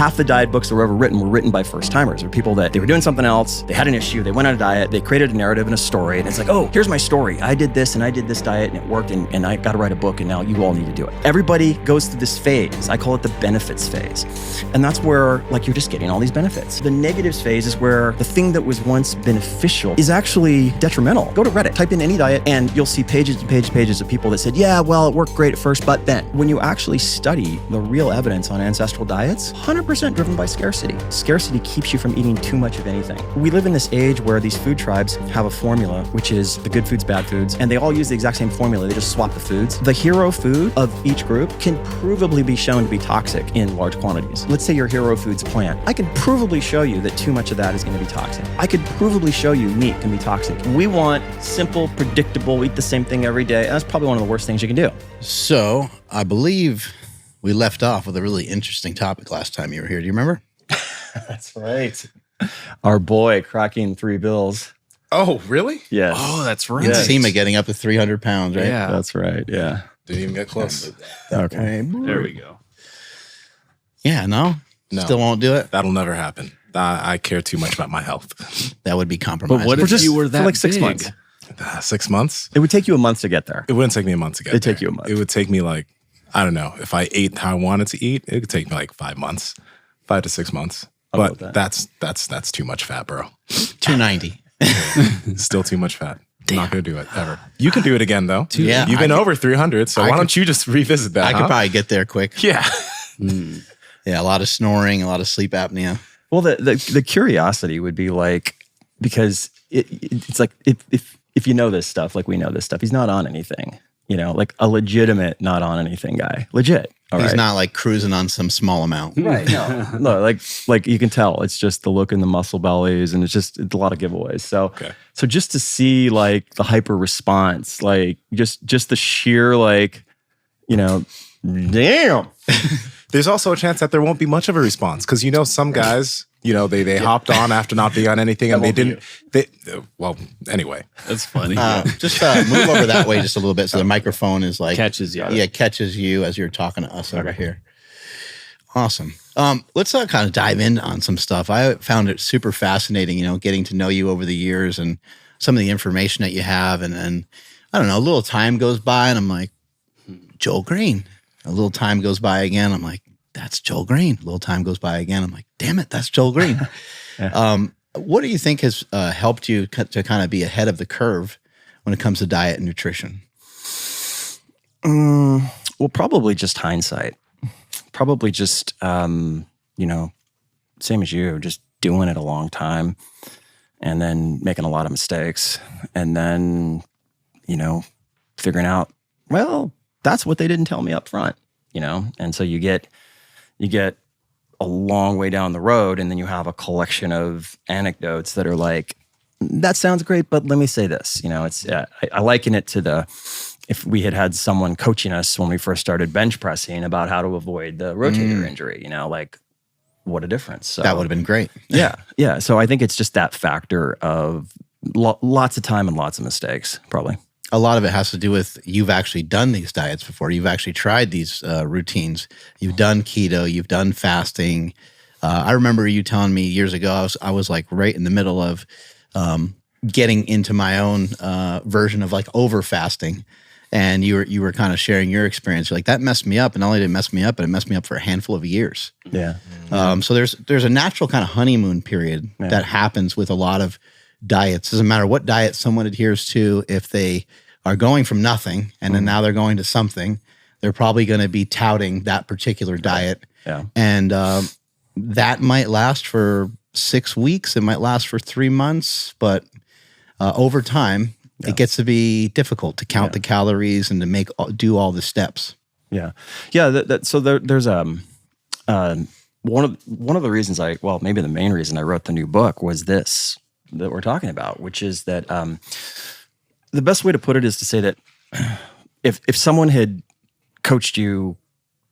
half the diet books that were ever written were written by first timers, or people that they were doing something else, they had an issue, they went on a diet, they created a narrative and a story, and it's like, oh, here's my story. I did this and I did this diet and it worked, and I got to write a book, and now you all need to do it. Everybody goes through this phase. I call it the benefits phase. And that's where like you're just getting all these benefits. The negatives phase is where the thing that was once beneficial is actually detrimental. Go to Reddit, type in any diet, and you'll see pages and pages of people that said, yeah, well, it worked great at first, but then. When you actually study the real evidence on ancestral diets, 100% driven by scarcity. Scarcity keeps you from eating too much of anything. We live in this age where these food tribes have a formula, which is the good foods, bad foods, and they all use the exact same formula. They just swap the foods. The hero food of each group can provably be shown to be toxic in large quantities. Let's say your hero food's plant. I can provably show you that too much of that is going to be toxic. I could provably show you meat can be toxic. We want simple, predictable, eat the same thing every day. That's probably one of the worst things you can do. So I believe we left off with a really interesting topic last time you were here. Do you remember? That's right. Our boy cracking 3 bills. Oh, really? Yes. Oh, that's right. Yes. Nsima getting up to 300 pounds, right? Yeah. That's right. Yeah. Didn't even get close. Okay. There we go. Yeah, no? No. Still won't do it? That'll never happen. I care too much about my health. That would be compromised. But what if you were that for like 6 big? months. 6 months? It would take you a month to get there. It wouldn't take me a month to get It'd there. take you a month. It would take me like, I don't know, if I ate how I wanted to eat, it could take me like 5 months, 5 to 6 months. About But that. that's too much fat, bro. 290. Still too much fat. I'm not going to do it ever. You can do it again, though. Yeah, You've been over 300, so why don't you just revisit that? I could probably get there quick. Yeah. Yeah, a lot of snoring, a lot of sleep apnea. Well, the curiosity would be like, because it's like if you know this stuff, like we know this stuff, he's not on anything, you know, like a legitimate not on anything guy, legit. He's not like cruising on some small amount. Right. No, like you can tell it's just the look in the muscle bellies, and it's a lot of giveaways. So, so just to see like the hyper response, like just the sheer like, you know, damn. There's also a chance that there won't be much of a response because, you know, some guys, you know, they hopped on after not being on anything and they didn't. Well, anyway. That's funny. Just move over that way just a little bit so the microphone is like Catches you. Yeah, catches you as you're talking to us over here. Awesome. Let's kind of dive in on some stuff. I found it super fascinating, you know, getting to know you over the years and some of the information that you have. And then, I don't know, a little time goes by and I'm like, Joel Green. A little time goes by again. I'm like, that's Joel Green. A little time goes by again. I'm like, damn it, that's Joel Green. What do you think has helped you to kind of be ahead of the curve when it comes to diet and nutrition? Well, probably just hindsight. Probably just, you know, same as you, just doing it a long time and then making a lot of mistakes and then, you know, figuring out, well, that's what they didn't tell me up front, you know? And so you get a long way down the road and then you have a collection of anecdotes that are like, that sounds great, but let me say this, you know, it's, I liken it to if we had someone coaching us when we first started bench pressing about how to avoid the rotator injury, you know, like what a difference. So, That would have been great. Yeah. Yeah. So I think it's just that factor of lots of time and lots of mistakes, probably. A lot of it has to do with you've actually done these diets before. You've actually tried these routines. You've done keto. You've done fasting. I remember you telling me years ago, I was like right in the middle of getting into my own version of like over fasting. And you were kind of sharing your experience. You're like, that messed me up. And not only did it mess me up, but it messed me up for a handful of years. Yeah. So there's a natural kind of honeymoon period that happens with a lot of diets. Doesn't matter what diet someone adheres to, if they are going from nothing and then now they're going to something, they're probably going to be touting that particular diet. Yeah. And that might last for 6 weeks. It might last for 3 months, but over time, it gets to be difficult to count the calories and to do all the steps. Yeah. Yeah. So there's one of the reasons maybe the main reason I wrote the new book was this that we're talking about, which is that the best way to put it is to say that if someone had coached you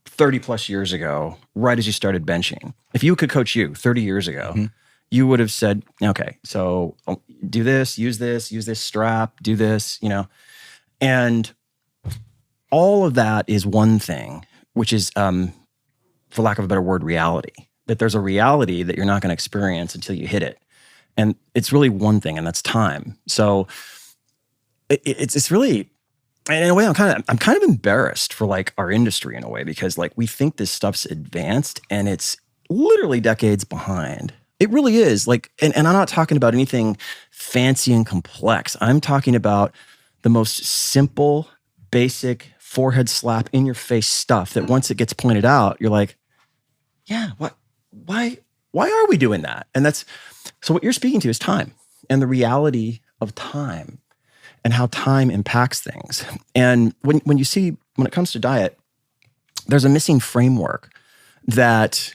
30 plus years ago, right as you started benching, if you could coach you 30 years ago, you would have said, okay, so do this, use this strap, do this, you know, and all of that is one thing, which is, for lack of a better word, reality. that there's a reality that you're not going to experience until you hit it. And it's really one thing, and that's time. So it's really, and in a way, I'm kind of embarrassed for like our industry in a way, because like we think this stuff's advanced and it's literally decades behind. It really is. Like, and I'm not talking about anything fancy and complex. I'm talking about the most simple, basic, forehead slap in your face stuff that once it gets pointed out, you're like, yeah, why are we doing that? And so what you're speaking to is time and the reality of time and how time impacts things. And when it comes to diet, there's a missing framework that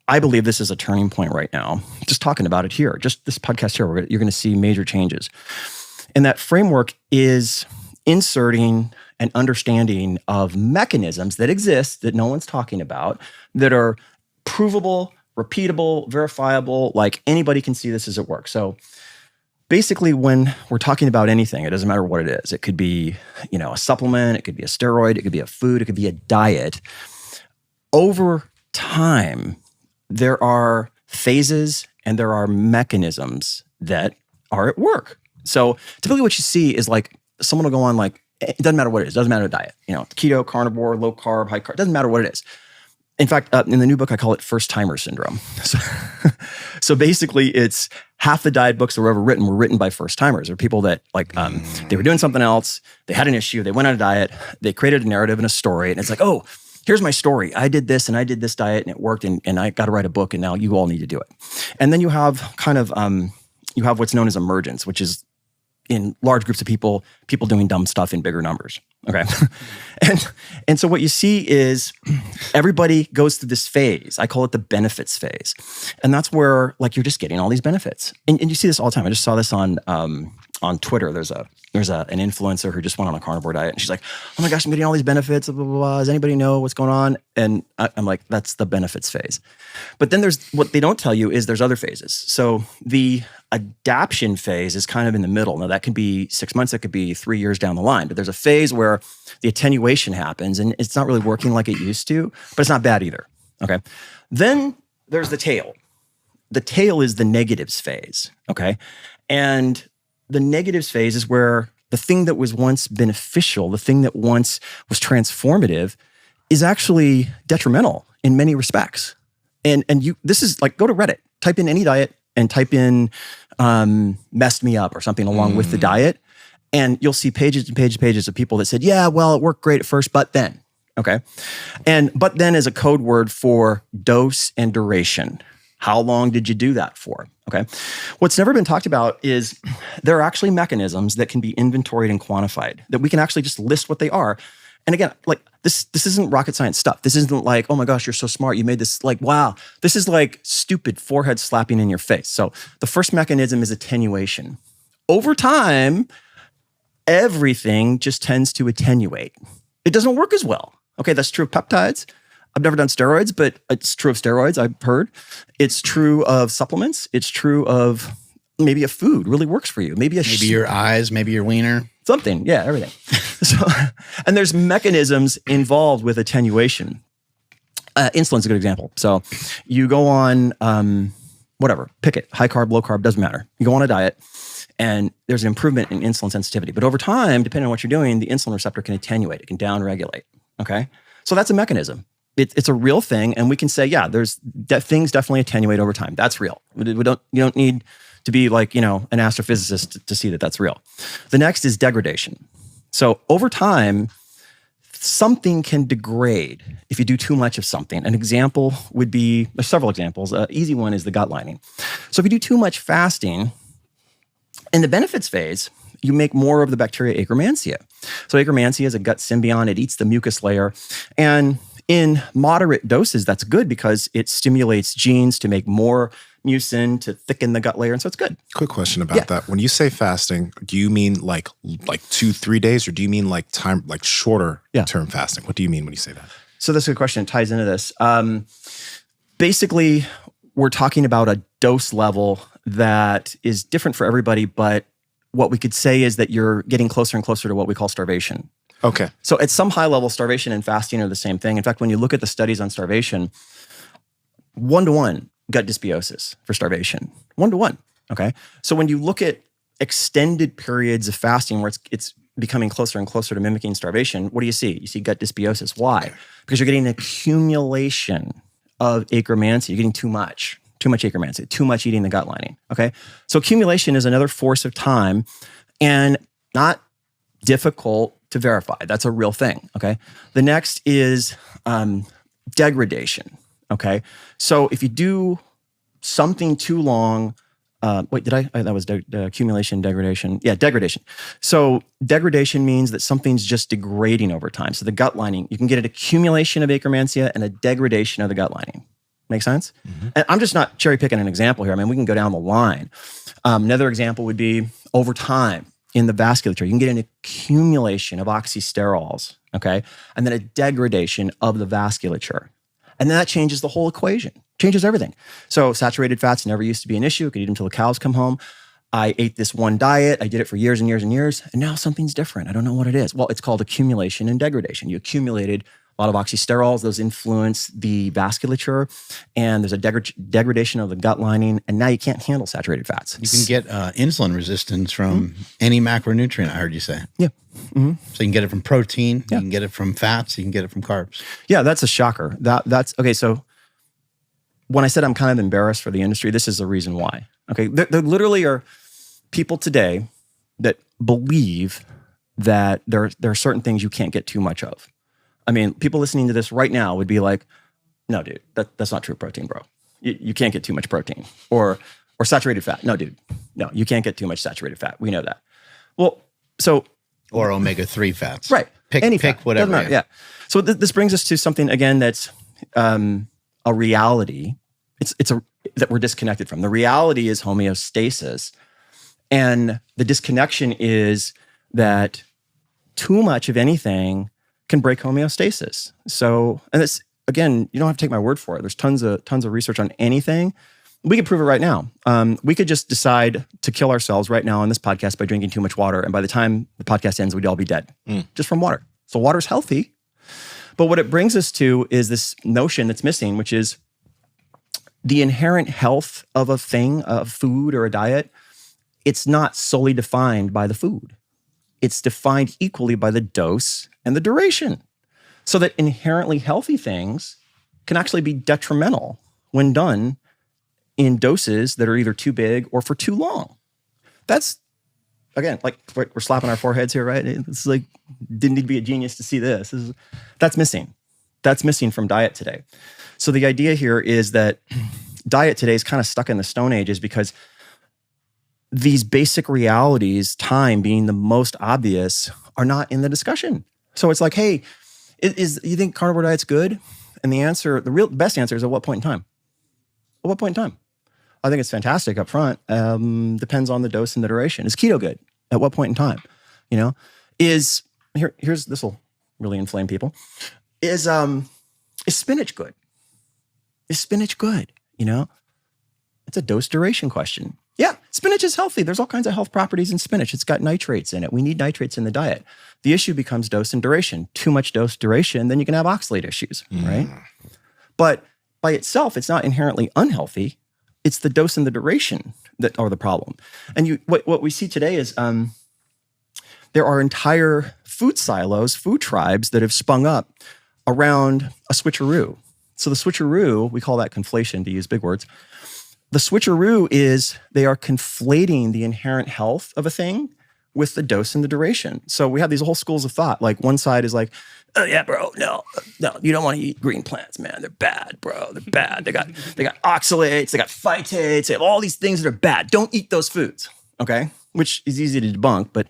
I believe this is a turning point right now. Just talking about it here, just this podcast here, you're going to see major changes. And that framework is inserting an understanding of mechanisms that exist that no one's talking about, that are provable, repeatable, verifiable, like anybody can see this as it works. So basically, when we're talking about anything, it doesn't matter what it is. It could be, a supplement, it could be a steroid, it could be a food, it could be a diet. Over time, there are phases and there are mechanisms that are at work. So typically what you see is like someone will go on like, it doesn't matter what it is, doesn't matter the diet, keto, carnivore, low carb, high carb, doesn't matter what it is. In fact, in the new book, I call it first timer syndrome. So basically it's half the diet books that were ever written were written by first timers, or people that like, they were doing something else, they had an issue, they went on a diet, they created a narrative and a story, and it's like, oh, here's my story. I did this and I did this diet and it worked, and I got to write a book, and now you all need to do it. And then you have kind of, you have what's known as emergence, which is in large groups of people doing dumb stuff in bigger numbers. Okay. and so what you see is everybody goes through this phase. I call it the benefits phase. And that's where like you're just getting all these benefits. And you see this all the time. I just saw this on Twitter. There's an influencer who just went on a carnivore diet, and she's like, oh my gosh, I'm getting all these benefits, blah, blah, blah. Does anybody know what's going on? And I'm like, that's the benefits phase. But then there's what they don't tell you is there's other phases. So the adaption phase is kind of in the middle. Now that could be 6 months, it could be 3 years down the line, but there's a phase where the attenuation happens and it's not really working like it used to, but it's not bad either. Okay. Then there's the tail. The tail is the negatives phase. Okay. And the negatives phase is where the thing that was once beneficial, the thing that once was transformative, is actually detrimental in many respects. And this is like, go to Reddit, type in any diet and type in messed me up or something along with the diet. And you'll see pages and pages of people that said, yeah, well, it worked great at first, but then, okay. And but then is a code word for dose and duration. How long did you do that for? Okay. What's never been talked about is there are actually mechanisms that can be inventoried and quantified, that we can actually just list what they are. And again, like this isn't rocket science stuff. This isn't like, oh my gosh, you're so smart. You made this, like, wow. This is like stupid forehead slapping in your face. So the first mechanism is attenuation. Over time, everything just tends to attenuate. It doesn't work as well. Okay, that's true of peptides. I've never done steroids, but it's true of steroids, I've heard. It's true of supplements. It's true of maybe a food really works for you. Maybe your eyes, maybe your wiener. Something, yeah, everything. So, and there's mechanisms involved with attenuation. Insulin's a good example. So you go on, whatever, pick it, high carb, low carb, doesn't matter. You go on a diet and there's an improvement in insulin sensitivity. But over time, depending on what you're doing, the insulin receptor can attenuate, it can downregulate, okay? So that's a mechanism. It's a real thing, and we can say, yeah, things definitely attenuate over time. That's real. You don't need to be like, an astrophysicist to see that that's real. The next is degradation. So over time, something can degrade if you do too much of something. An example would be, there's several examples. Easy one is the gut lining. So if you do too much fasting, in the benefits phase, you make more of the bacteria Akkermansia. So Akkermansia is a gut symbiont. It eats the mucus layer. And in moderate doses, that's good because it stimulates genes to make more mucin to thicken the gut layer. And so it's good. Quick question about that. When you say fasting, do you mean like 2-3 days, or do you mean like shorter term fasting? What do you mean when you say that? So that's a good question. It ties into this. Basically, we're talking about a dose level that is different for everybody, but what we could say is that you're getting closer and closer to what we call starvation. Okay. So at some high level, starvation and fasting are the same thing. In fact, when you look at the studies on starvation, 1-to-1 gut dysbiosis for starvation. 1-to-1. Okay. So when you look at extended periods of fasting where it's becoming closer and closer to mimicking starvation, what do you see? You see gut dysbiosis. Why? Because you're getting an accumulation of acromancy. You're getting too much acromancy, too much eating the gut lining. Okay. So accumulation is another force of time and not difficult to verify. That's a real thing. Okay. The next is degradation. Okay. So if you do something too long, that was accumulation, degradation. Yeah, degradation. So degradation means that something's just degrading over time. So the gut lining, you can get an accumulation of acromantia and a degradation of the gut lining. Make sense? Mm-hmm. And I'm just not cherry picking an example here. I mean, we can go down the line. Another example would be over time in the vasculature, you can get an accumulation of oxysterols, okay? And then a degradation of the vasculature. And then that changes the whole equation, changes everything. So saturated fats never used to be an issue. I could eat them until the cows come home. I ate this one diet. I did it for years and years and years. And now something's different. I don't know what it is. Well, it's called accumulation and degradation. You accumulated a lot of oxysterols. Those influence the vasculature. And there's a degradation of the gut lining. And now you can't handle saturated fats. You can get insulin resistance from any macronutrient, I heard you say. Yeah. Mm-hmm. So you can get it from protein, you can get it from fats, you can get it from carbs. Yeah, that's a shocker. That's okay. So when I said I'm kind of embarrassed for the industry, this is the reason why. Okay, there literally are people today that believe that there are certain things you can't get too much of. I mean, people listening to this right now would be like, "No, dude, that's not true protein, bro. You can't get too much protein or saturated fat. No, dude, no, you can't get too much saturated fat. We know that. Well, so." Or omega-3 fats. Right. Pick whatever. Yeah. So this brings us to something, again, that's a reality. That we're disconnected from. The reality is homeostasis. And the disconnection is that too much of anything can break homeostasis. So, and it's, again, you don't have to take my word for it. There's tons of research on anything. We could prove it right now. We could just decide to kill ourselves right now on this podcast by drinking too much water. And by the time the podcast ends, we'd all be dead just from water. So water's healthy. But what it brings us to is this notion that's missing, which is the inherent health of a thing, a food or a diet. It's not solely defined by the food. It's defined equally by the dose and the duration. So that inherently healthy things can actually be detrimental when done in doses that are either too big or for too long. That's, again, like we're slapping our foreheads here, right? It's like, didn't need to be a genius to see this. That's missing. That's missing from diet today. So the idea here is that diet today is kind of stuck in the Stone Ages because these basic realities, time being the most obvious, are not in the discussion. So it's like, hey, you think carnivore diet's good? And the answer, the best answer is at what point in time? At what point in time? I think it's fantastic up front. Depends on the dose and the duration. Is keto good? At what point in time? You know, here's this will really inflame people. Is spinach good? Is spinach good? You know, it's a dose duration question. Yeah, spinach is healthy. There's all kinds of health properties in spinach. It's got nitrates in it. We need nitrates in the diet. The issue becomes dose and duration. Too much dose duration, then you can have oxalate issues, right? But by itself, it's not inherently unhealthy. It's the dose and the duration that are the problem. And what we see today is there are entire food silos, food tribes that have sprung up around a switcheroo. So the switcheroo, we call that conflation, to use big words. The switcheroo is they are conflating the inherent health of a thing with the dose and the duration. So we have these whole schools of thought. Like one side is like, oh yeah, bro, no, you don't want to eat green plants, man. They're bad, bro. They're bad. They got oxalates, they got phytates, they have all these things that are bad. Don't eat those foods, okay? Which is easy to debunk, but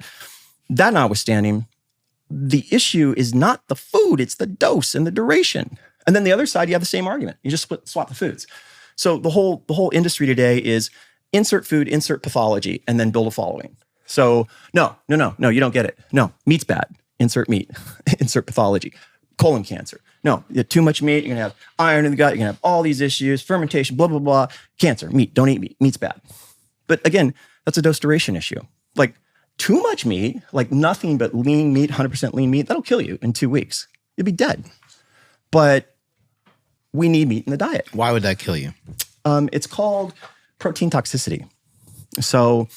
that notwithstanding, the issue is not the food, it's the dose and the duration. And then the other side, you have the same argument. You just swap the foods. So the whole industry today is insert food, insert pathology, and then build a following. So no, you don't get it. No, meat's bad. Insert meat, insert pathology. Colon cancer. No, you have too much meat, you're gonna have iron in the gut, you're gonna have all these issues, fermentation, blah, blah, blah. Cancer, meat, don't eat meat. Meat's bad. But again, that's a dose duration issue. Like too much meat, like nothing but lean meat, 100% lean meat, that'll kill you in 2 weeks. You'll be dead. But we need meat in the diet. Why would that kill you? It's called protein toxicity. So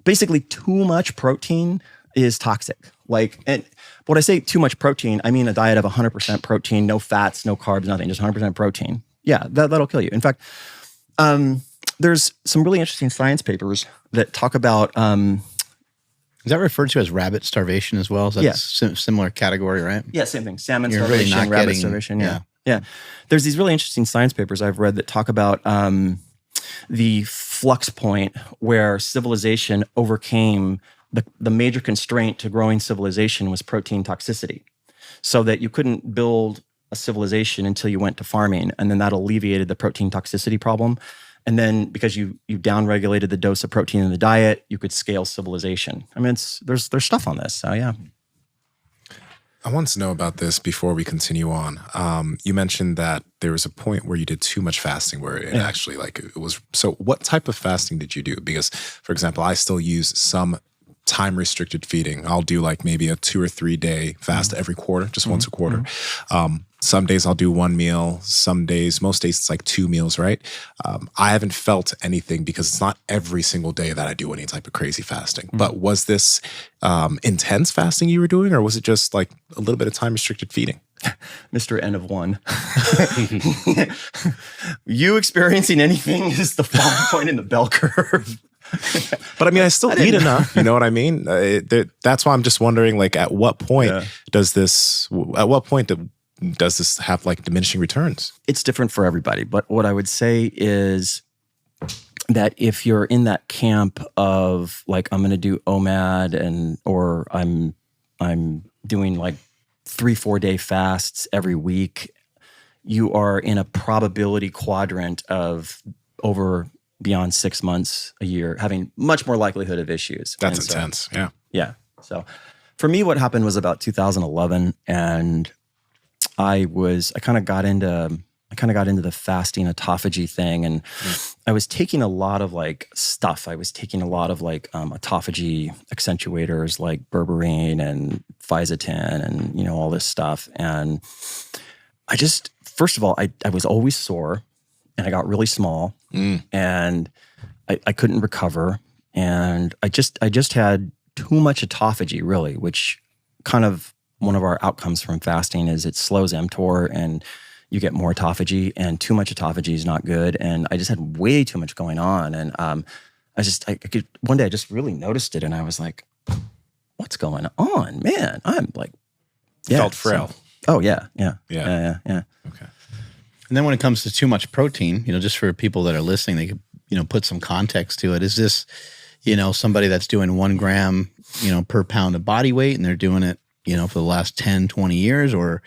basically, too much protein is toxic. And when I say too much protein, I mean a diet of 100% protein, no fats, no carbs, nothing, just 100% protein. Yeah, that'll kill you. In fact, there's some really interesting science papers that talk about. Is that referred to as rabbit starvation as well? Is that a similar category, right? Yeah, same thing. Salmon You're starvation, really not rabbit getting, starvation. Yeah. There's these really interesting science papers I've read that talk about the flux point where civilization overcame the major constraint to growing civilization was protein toxicity. So that you couldn't build a civilization until you went to farming, and then that alleviated the protein toxicity problem. And then because you downregulated the dose of protein in the diet, you could scale civilization. I mean, there's stuff on this. So yeah. I want to know about this before we continue on. You mentioned that there was a point where you did too much fasting where it actually it was. So what type of fasting did you do? Because, for example, I still use some time restricted feeding. I'll do maybe a 2 or 3 day fast every quarter, just once a quarter. Some days I'll do 1 meal. Most days it's 2 meals, right? I haven't felt anything because it's not every single day that I do any type of crazy fasting. But was this intense fasting you were doing, or was it just a little bit of time restricted feeding? Mr. N of 1. You experiencing anything is the falling point in the bell curve. But I mean, I still eat enough. You know what I mean? That's why I'm just wondering, at what point does this have diminishing returns? It's different for everybody. But what I would say is that if you're in that camp of I'm going to do OMAD or I'm doing 3-4 day fasts every week, you are in a probability quadrant of beyond 6 months, a year, having much more likelihood of issues. That's intense. Yeah. Yeah. So for me, what happened was about 2011, and I kind of got into the fasting autophagy thing, and I was taking a lot of stuff. I was taking a lot of autophagy accentuators like berberine and fisetin and all this stuff. And I just, first of all, I was always sore, and I got really small, and I couldn't recover, and I just had too much autophagy, really, which kind of one of our outcomes from fasting is it slows mTOR and you get more autophagy, and too much autophagy is not good. And I just had way too much going on, and one day I just really noticed it, and I was like, "What's going on, man?" I'm felt frail. Yeah. Okay. And then when it comes to too much protein, just for people that are listening, they could, put some context to it. Is this, somebody that's doing 1 gram, per pound of body weight, and they're doing it, for the last 10, 20 years, or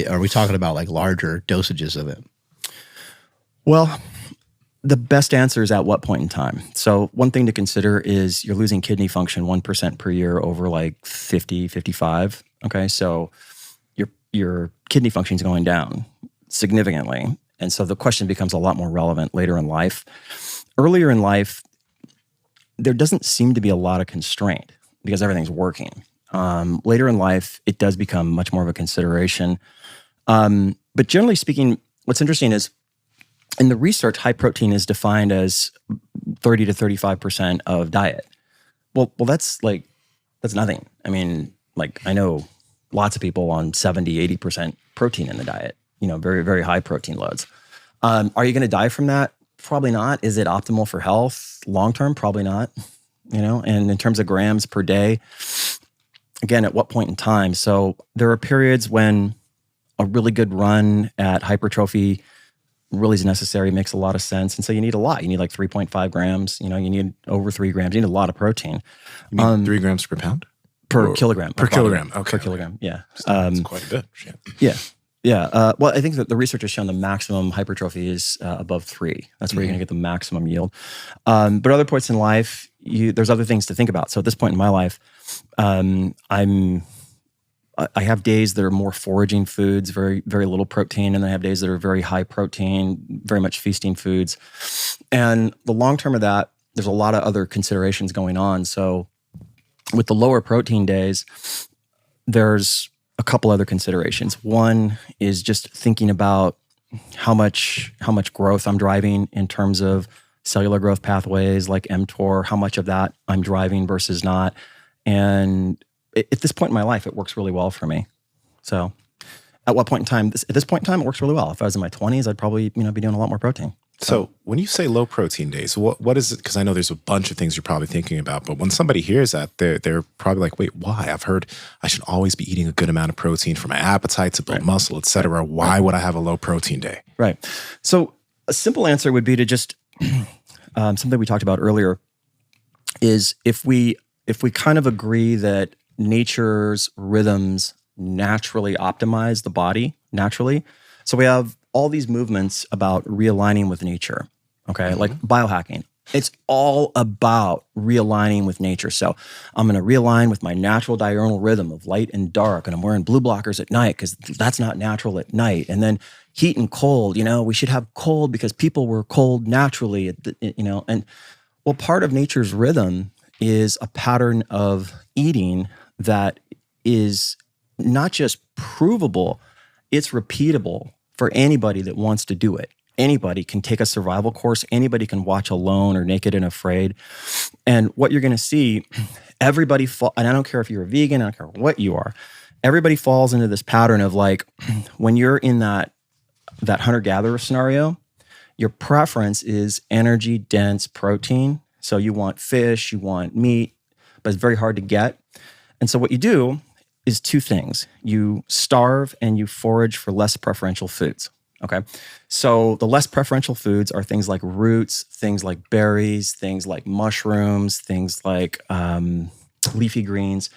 are we talking about larger dosages of it? Well, the best answer is at what point in time. So one thing to consider is you're losing kidney function 1% per year over 50, 55. Okay. So your kidney function is going down significantly. And so the question becomes a lot more relevant later in life. Earlier in life, there doesn't seem to be a lot of constraint because everything's working. Later in life, it does become much more of a consideration. But generally speaking, what's interesting is in the research, high protein is defined as 30 to 35% of diet. Well, that's nothing. I mean, I know lots of people on 70, 80% protein in the diet. Very, very high protein loads. Are you going to die from that? Probably not. Is it optimal for health long-term? Probably not. And in terms of grams per day, again, at what point in time? So there are periods when a really good run at hypertrophy really is necessary, makes a lot of sense. And so you need a lot. You need 3.5 grams. You need over 3 grams. You need a lot of protein. You mean 3 grams per pound? Per kilogram. Per kilogram. Okay. Per kilogram, yeah. That's quite a bit. Shit. Yeah. Yeah. Well, I think that the research has shown the maximum hypertrophy is above 3. That's where you're going to get the maximum yield. But other points in life, there's other things to think about. So at this point in my life, I have days that are more foraging foods, very, very little protein, and then I have days that are very high protein, very much feasting foods. And the long term of that, there's a lot of other considerations going on. So with the lower protein days, there's a couple other considerations. One is just thinking about how much growth I'm driving in terms of cellular growth pathways like mTOR, how much of that I'm driving versus not. And at this point in my life, it works really well for me. So at what point in time, at this point in time, it works really well. If I was in my 20s, I'd probably be doing a lot more protein. So when you say low protein days, what is it? Because I know there's a bunch of things you're probably thinking about, but when somebody hears that, they're probably like, wait, why? I've heard I should always be eating a good amount of protein for my appetite, to build muscle, et cetera. Why would I have a low protein day? Right. So a simple answer would be to just, something we talked about earlier is if we kind of agree that nature's rhythms naturally optimize the body naturally. So we have all these movements about realigning with nature, okay? Like biohacking. It's all about realigning with nature. So I'm going to realign with my natural diurnal rhythm of light and dark, and I'm wearing blue blockers at night because that's not natural at night. And then heat and cold, we should have cold because people were cold naturally, And well, part of nature's rhythm is a pattern of eating that is not just provable, it's repeatable for anybody that wants to do it. Anybody can take a survival course. Anybody can watch Alone or Naked and Afraid. And what you're going to see, everybody, and I don't care if you're a vegan, I don't care what you are, everybody falls into this pattern of like, when you're in that hunter-gatherer scenario, your preference is energy-dense protein. So you want fish, you want meat, but it's very hard to get. And so what you do is two things. You starve and you forage for less preferential foods, okay? So the less preferential foods are things like roots, things like berries, things like mushrooms, things like leafy greens.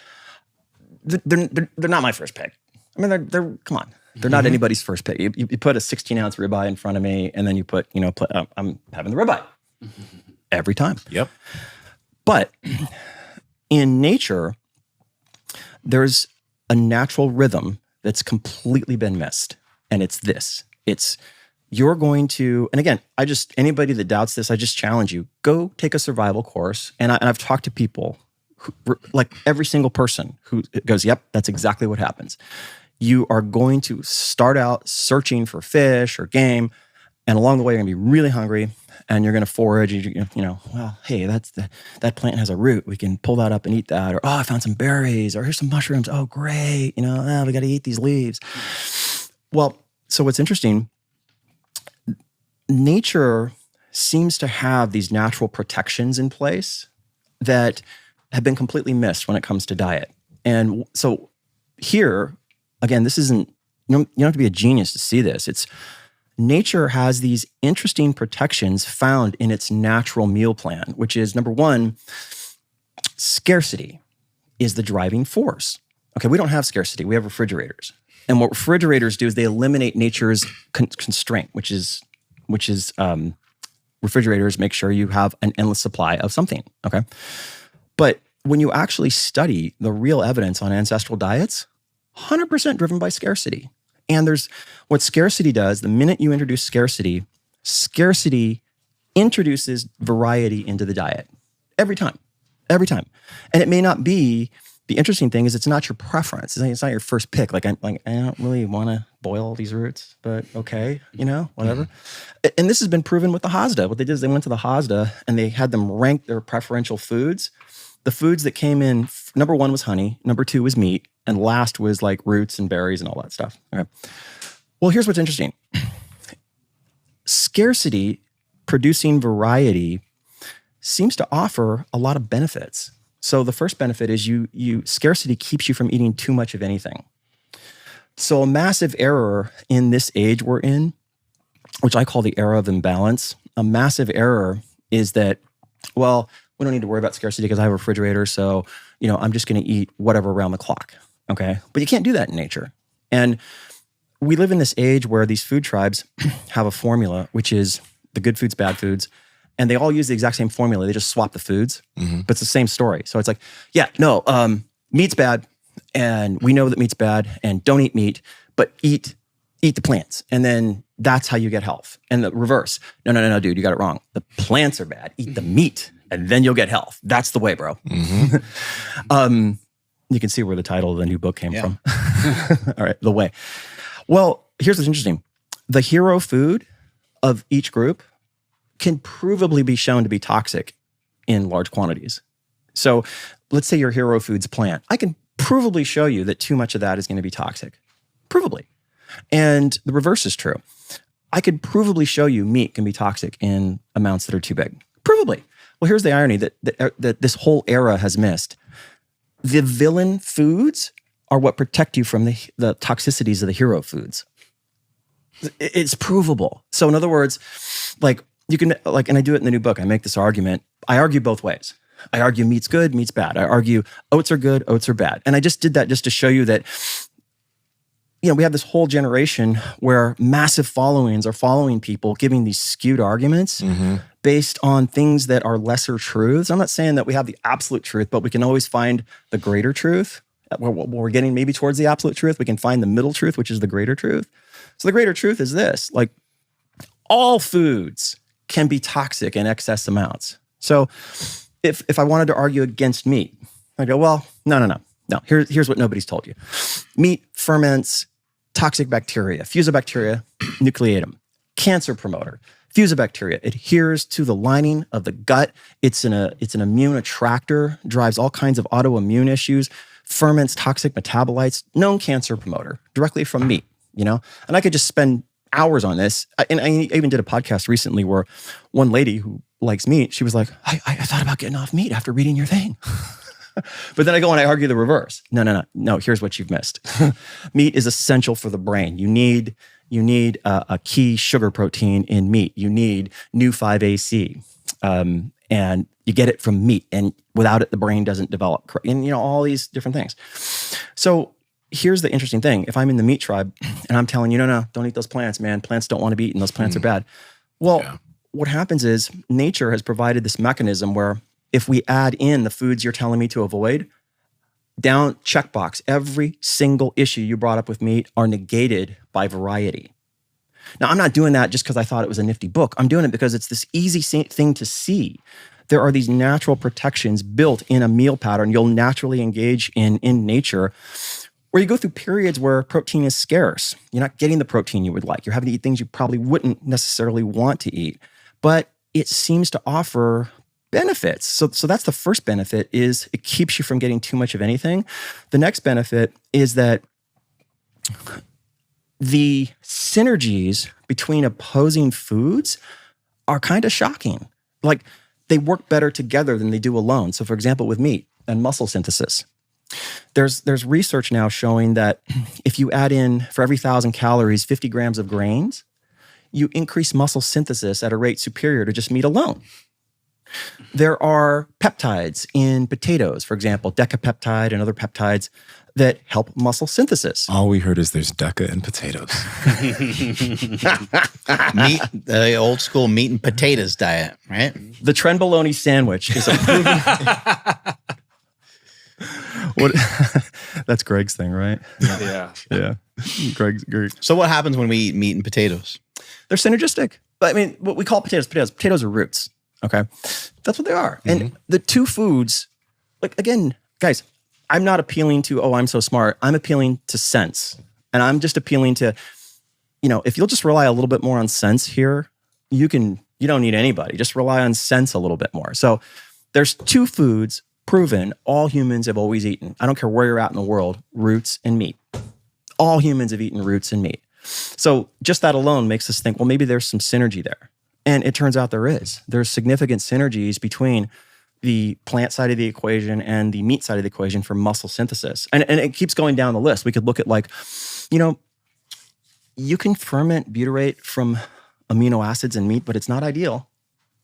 They're not my first pick. I mean, they're come on. They're not anybody's first pick. You put a 16-ounce ribeye in front of me, and then you put, I'm having the ribeye every time. Yep. But in nature, there's a natural rhythm that's completely been missed. And it's this. You're going to, and again, anybody that doubts this, I just challenge you, go take a survival course. And I've talked to people, like every single person who goes, yep, that's exactly what happens. You are going to start out searching for fish or game, and along the way, you're going to be really hungry, and you're going to forage. Well, hey, that plant has a root. We can pull that up and eat that. Or, oh, I found some berries. Or here's some mushrooms. Oh, great. We got to eat these leaves. Well, so what's interesting, nature seems to have these natural protections in place that have been completely missed when it comes to diet. And so here, again, this isn't, you don't have to be a genius to see this. Nature has these interesting protections found in its natural meal plan, which is, number one, scarcity is the driving force. Okay, we don't have scarcity. We have refrigerators. And what refrigerators do is they eliminate nature's constraint, which is refrigerators make sure you have an endless supply of something, okay? But when you actually study the real evidence on ancestral diets, 100% driven by scarcity. And there's what scarcity does, the minute you introduce scarcity introduces variety into the diet. Every time. And it may not be, the interesting thing is it's not your preference. It's not your first pick. I don't really want to boil all these roots, but okay, whatever. And this has been proven with the Hazda. What they did is they went to the Hazda and they had them rank their preferential foods. The foods that came in, number one was honey, number two was meat, and last was like roots and berries and all that stuff. Okay. Well, here's what's interesting. Scarcity producing variety seems to offer a lot of benefits. So the first benefit is scarcity keeps you from eating too much of anything. So a massive error in this age we're in, which I call the era of imbalance, a massive error is that, well, we don't need to worry about scarcity because I have a refrigerator, so I'm just going to eat whatever around the clock, okay? But you can't do that in nature. And we live in this age where these food tribes have a formula, which is the good foods, bad foods, and they all use the exact same formula. They just swap the foods, but it's the same story. So it's like, meat's bad, and we know that meat's bad, and don't eat meat, but eat the plants, and then that's how you get health. And the reverse, no, dude, you got it wrong. The plants are bad. Eat the meat, and then you'll get health. That's the way, bro. Mm-hmm. You can see where the title of the new book came from. All right, The Way. Well, here's what's interesting. the hero food of each group can provably be shown to be toxic in large quantities. So let's say your hero food's plant. I can provably show you that too much of that is going to be toxic. Provably. And the reverse is true. I could provably show you meat can be toxic in amounts that are too big. Provably. Well, here's the irony that this whole era has missed. The villain foods are what protect you from the toxicities of the hero foods. It's provable. So in other words, like you can, like, and I do it in the new book, I make this argument. I argue both ways. I argue meat's good, meat's bad. I argue oats are good, oats are bad. And I just did that just to show you that, we have this whole generation where massive followings are following people giving these skewed arguments based on things that are lesser truths. I'm not saying that we have the absolute truth, but we can always find the greater truth. We're getting maybe towards the absolute truth. We can find the middle truth, which is the greater truth. So the greater truth is this, like all foods can be toxic in excess amounts. So if I wanted to argue against meat, I go, well, no. Here's what nobody's told you. Meat ferments toxic bacteria, fusobacteria nucleatum, cancer promoter. Fusobacteria adheres to the lining of the gut. It's an immune attractor, drives all kinds of autoimmune issues, ferments toxic metabolites, known cancer promoter, directly from meat, And I could just spend hours on this. And I even did a podcast recently where one lady who likes meat, she was like, I thought about getting off meat after reading your thing. But then I go and I argue the reverse. No, here's what you've missed. Meat is essential for the brain. You need a key sugar protein in meat. You need nu5AC. And you get it from meat. And without it, the brain doesn't develop. And, all these different things. So here's the interesting thing. If I'm in the meat tribe and I'm telling you, no, don't eat those plants, man. Plants don't want to be eaten. Those plants are bad. Well, what happens is nature has provided this mechanism where if we add in the foods you're telling me to avoid, down checkbox, every single issue you brought up with meat are negated by variety. Now, I'm not doing that just because I thought it was a nifty book. I'm doing it because it's this easy thing to see. There are these natural protections built in a meal pattern you'll naturally engage in nature, where you go through periods where protein is scarce. You're not getting the protein you would like. You're having to eat things you probably wouldn't necessarily want to eat. But it seems to offer benefits. So that's the first benefit, is it keeps you from getting too much of anything. The next benefit is that the synergies between opposing foods are kind of shocking. Like they work better together than they do alone. So for example, with meat and muscle synthesis, there's research now showing that if you add in, for every 1,000 calories, 50 grams of grains, you increase muscle synthesis at a rate superior to just meat alone. There are peptides in potatoes, for example, decapeptide and other peptides that help muscle synthesis. All we heard is there's deca in potatoes. Meat, the old school meat and potatoes diet, right? The trenbolone sandwich is a proven... What? That's Greg's thing, right? Yeah. Greg. So what happens when we eat meat and potatoes? They're synergistic. But I mean, what we call potatoes are roots. Okay. That's what they are. And the two foods, like, again, guys, I'm not appealing to, I'm so smart. I'm appealing to sense. And I'm just appealing to, if you'll just rely a little bit more on sense here, you don't need anybody. Just rely on sense a little bit more. So there's two foods proven all humans have always eaten. I don't care where you're at in the world, roots and meat. All humans have eaten roots and meat. So just that alone makes us think, well, maybe there's some synergy there. And it turns out there is. There's significant synergies between the plant side of the equation and the meat side of the equation for muscle synthesis. And it keeps going down the list. We could look at you can ferment butyrate from amino acids in meat, but it's not ideal.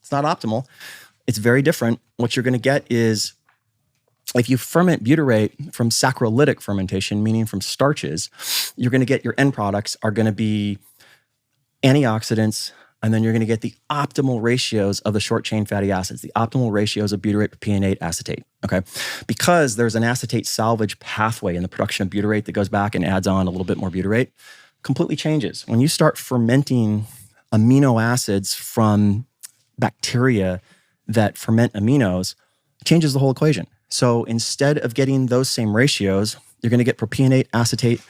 It's not optimal. It's very different. What you're going to get is, if you ferment butyrate from saccharolytic fermentation, meaning from starches, you're going to get your end products are going to be antioxidants, and then you're going to get the optimal ratios of the short-chain fatty acids, the optimal ratios of butyrate, propionate, acetate, okay? Because there's an acetate salvage pathway in the production of butyrate that goes back and adds on a little bit more butyrate, completely changes. When you start fermenting amino acids from bacteria that ferment aminos, it changes the whole equation. So instead of getting those same ratios, you're going to get propionate, acetate,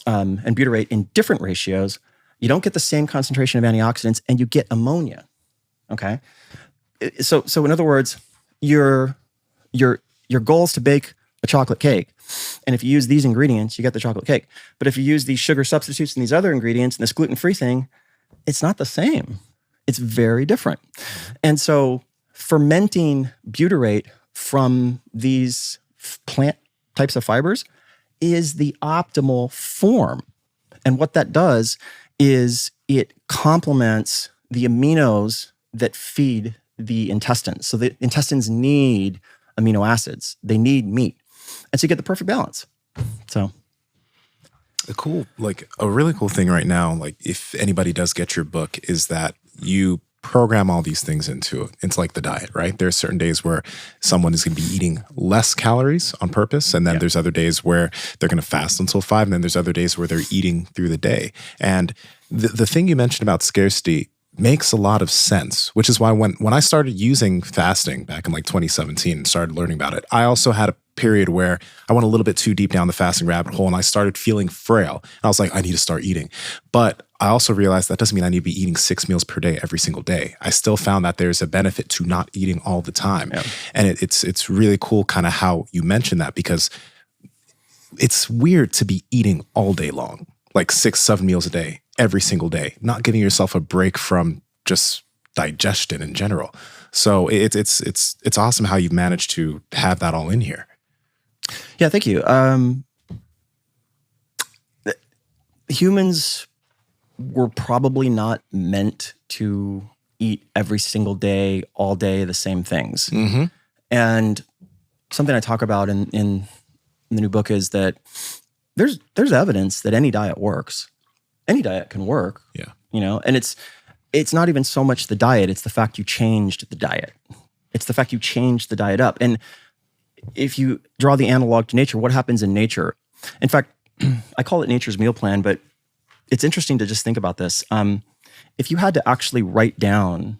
and butyrate in different ratios. you don't get the same concentration of antioxidants, and you get ammonia. Okay, so in other words, your goal is to bake a chocolate cake, and if you use these ingredients, you get the chocolate cake. But if you use these sugar substitutes and these other ingredients and this gluten-free thing, it's not the same. It's very different. And so fermenting butyrate from these plant types of fibers is the optimal form. And what that does is it complements the aminos that feed the intestines. So the intestines need amino acids. They need meat. And so you get the perfect balance. So a really cool thing right now, like if anybody does get your book, is that you program all these things into like the diet, right? There's certain days where someone is going to be eating less calories on purpose. And then there's other days where they're going to fast until 5. And then there's other days where they're eating through the day. And the thing you mentioned about scarcity makes a lot of sense, which is why when I started using fasting back in like 2017 and started learning about it, I also had a period where I went a little bit too deep down the fasting rabbit hole and I started feeling frail. And I was like, I need to start eating. But I also realized that doesn't mean I need to be eating 6 meals per day every single day. I still found that there's a benefit to not eating all the time. Yeah. And it's really cool kind of how you mentioned that, because it's weird to be eating all day long, like 6-7 meals a day, every single day, not giving yourself a break from just digestion in general. So it's awesome how you've managed to have that all in here. Yeah, thank you. Humans were probably not meant to eat every single day, all day, the same things. Mm-hmm. And something I talk about in the new book is that there's evidence that any diet works. Any diet can work. Yeah. And it's not even so much the diet, it's the fact you changed the diet. It's the fact you changed the diet up. And if you draw the analog to nature, what happens in nature? In fact, I call it nature's meal plan, but it's interesting to just think about this. If you had to actually write down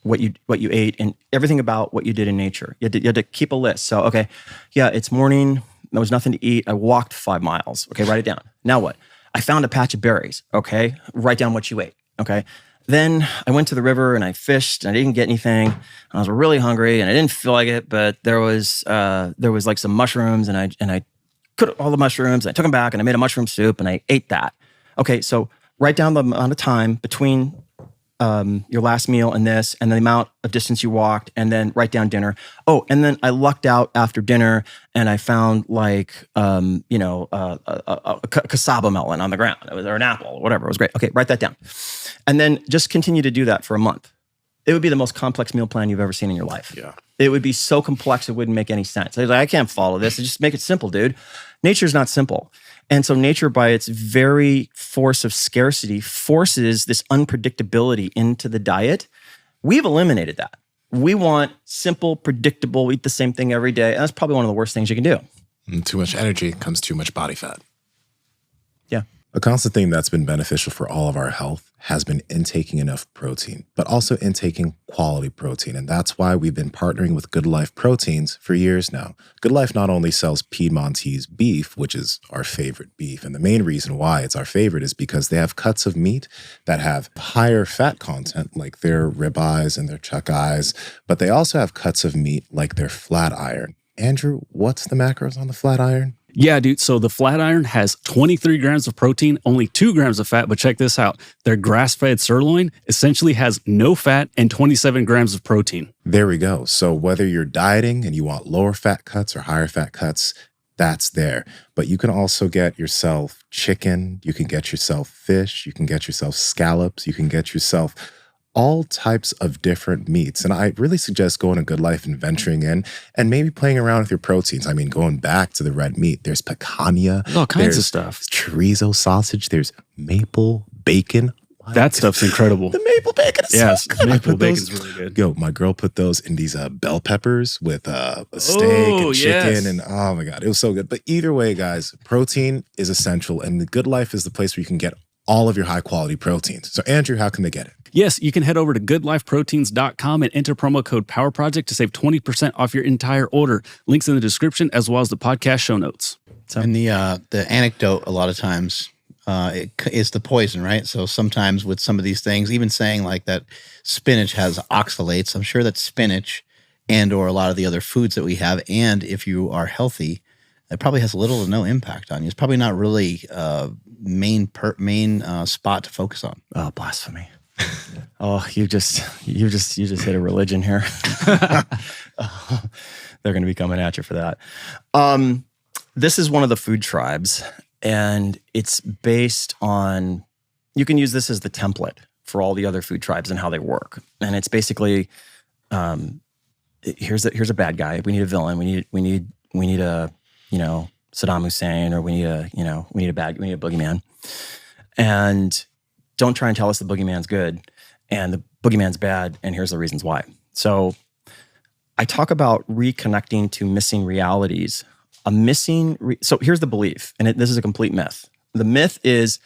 what you ate and everything about what you did in nature, you had to keep a list. So, okay, yeah, it's morning, there was nothing to eat, I walked 5 miles. Okay, write it down. Now what? I found a patch of berries. Okay, write down what you ate. Okay. Then I went to the river and I fished and I didn't get anything. I was really hungry and I didn't feel like it, but there was like some mushrooms and I cooked all the mushrooms and I took them back and I made a mushroom soup and I ate that. Okay, so write down the amount of time between your last meal and this, and the amount of distance you walked, and then write down dinner. Oh, and then I lucked out after dinner and I found like a cassava melon on the ground, or an apple, or whatever. It was great. Okay, write that down. And then just continue to do that for a month. It would be the most complex meal plan you've ever seen in your life. Yeah. It would be so complex it wouldn't make any sense. I was like, I can't follow this. Just make it simple, dude. Nature's not simple. And so nature, by its very force of scarcity, forces this unpredictability into the diet. We've eliminated that. We want simple, predictable, eat the same thing every day. And that's probably one of the worst things you can do. And too much energy comes too much body fat. Yeah. A constant thing that's been beneficial for all of our health has been intaking enough protein, but also intaking quality protein. And that's why we've been partnering with Good Life Proteins for years now. Good Life not only sells Piedmontese beef, which is our favorite beef, and the main reason why it's our favorite is because they have cuts of meat that have higher fat content, like their ribeyes and their chuck eyes, but they also have cuts of meat like their flat iron. Andrew, what's the macros on the flat iron? Yeah, dude. So the flat iron has 23 grams of protein, only 2 grams of fat. But check this out. Their grass-fed sirloin essentially has no fat and 27 grams of protein. There we go. So whether you're dieting and you want lower fat cuts or higher fat cuts, that's there. But you can also get yourself chicken. You can get yourself fish. You can get yourself scallops. You can get yourself all types of different meats. And I really suggest going to Good Life and venturing in and maybe playing around with your proteins. I mean, going back to the red meat, there's picanha. There's all kinds of stuff. Chorizo sausage. There's maple bacon. That stuff's incredible. The maple bacon is so good. Maple bacon's really good. Yo, my girl put those in these bell peppers with a steak and chicken. And oh my God, it was so good. But either way, guys, protein is essential. And the Good Life is the place where you can get all of your high quality proteins. So Andrew, how can they get it? Yes, you can head over to goodlifeproteins.com and enter promo code POWERPROJECT to save 20% off your entire order. Links in the description as well as the podcast show notes. So, and the anecdote a lot of times is the poison, right? So sometimes with some of these things, even saying like that spinach has oxalates, I'm sure that spinach and or a lot of the other foods that we have, and if you are healthy, it probably has little to no impact on you. It's probably not really main spot to focus on. Oh, blasphemy. Oh, you just hit a religion here. They're going to be coming at you for that. This is one of the food tribes, and it's based on, you can use this as the template for all the other food tribes and how they work. And it's basically, here's a bad guy. We need a villain. We need a, Saddam Hussein, or we need a boogeyman. And don't try and tell us the boogeyman's good and the boogeyman's bad, and here's the reasons why. So I talk about reconnecting to missing realities. So here's the belief, and this is a complete myth. The myth is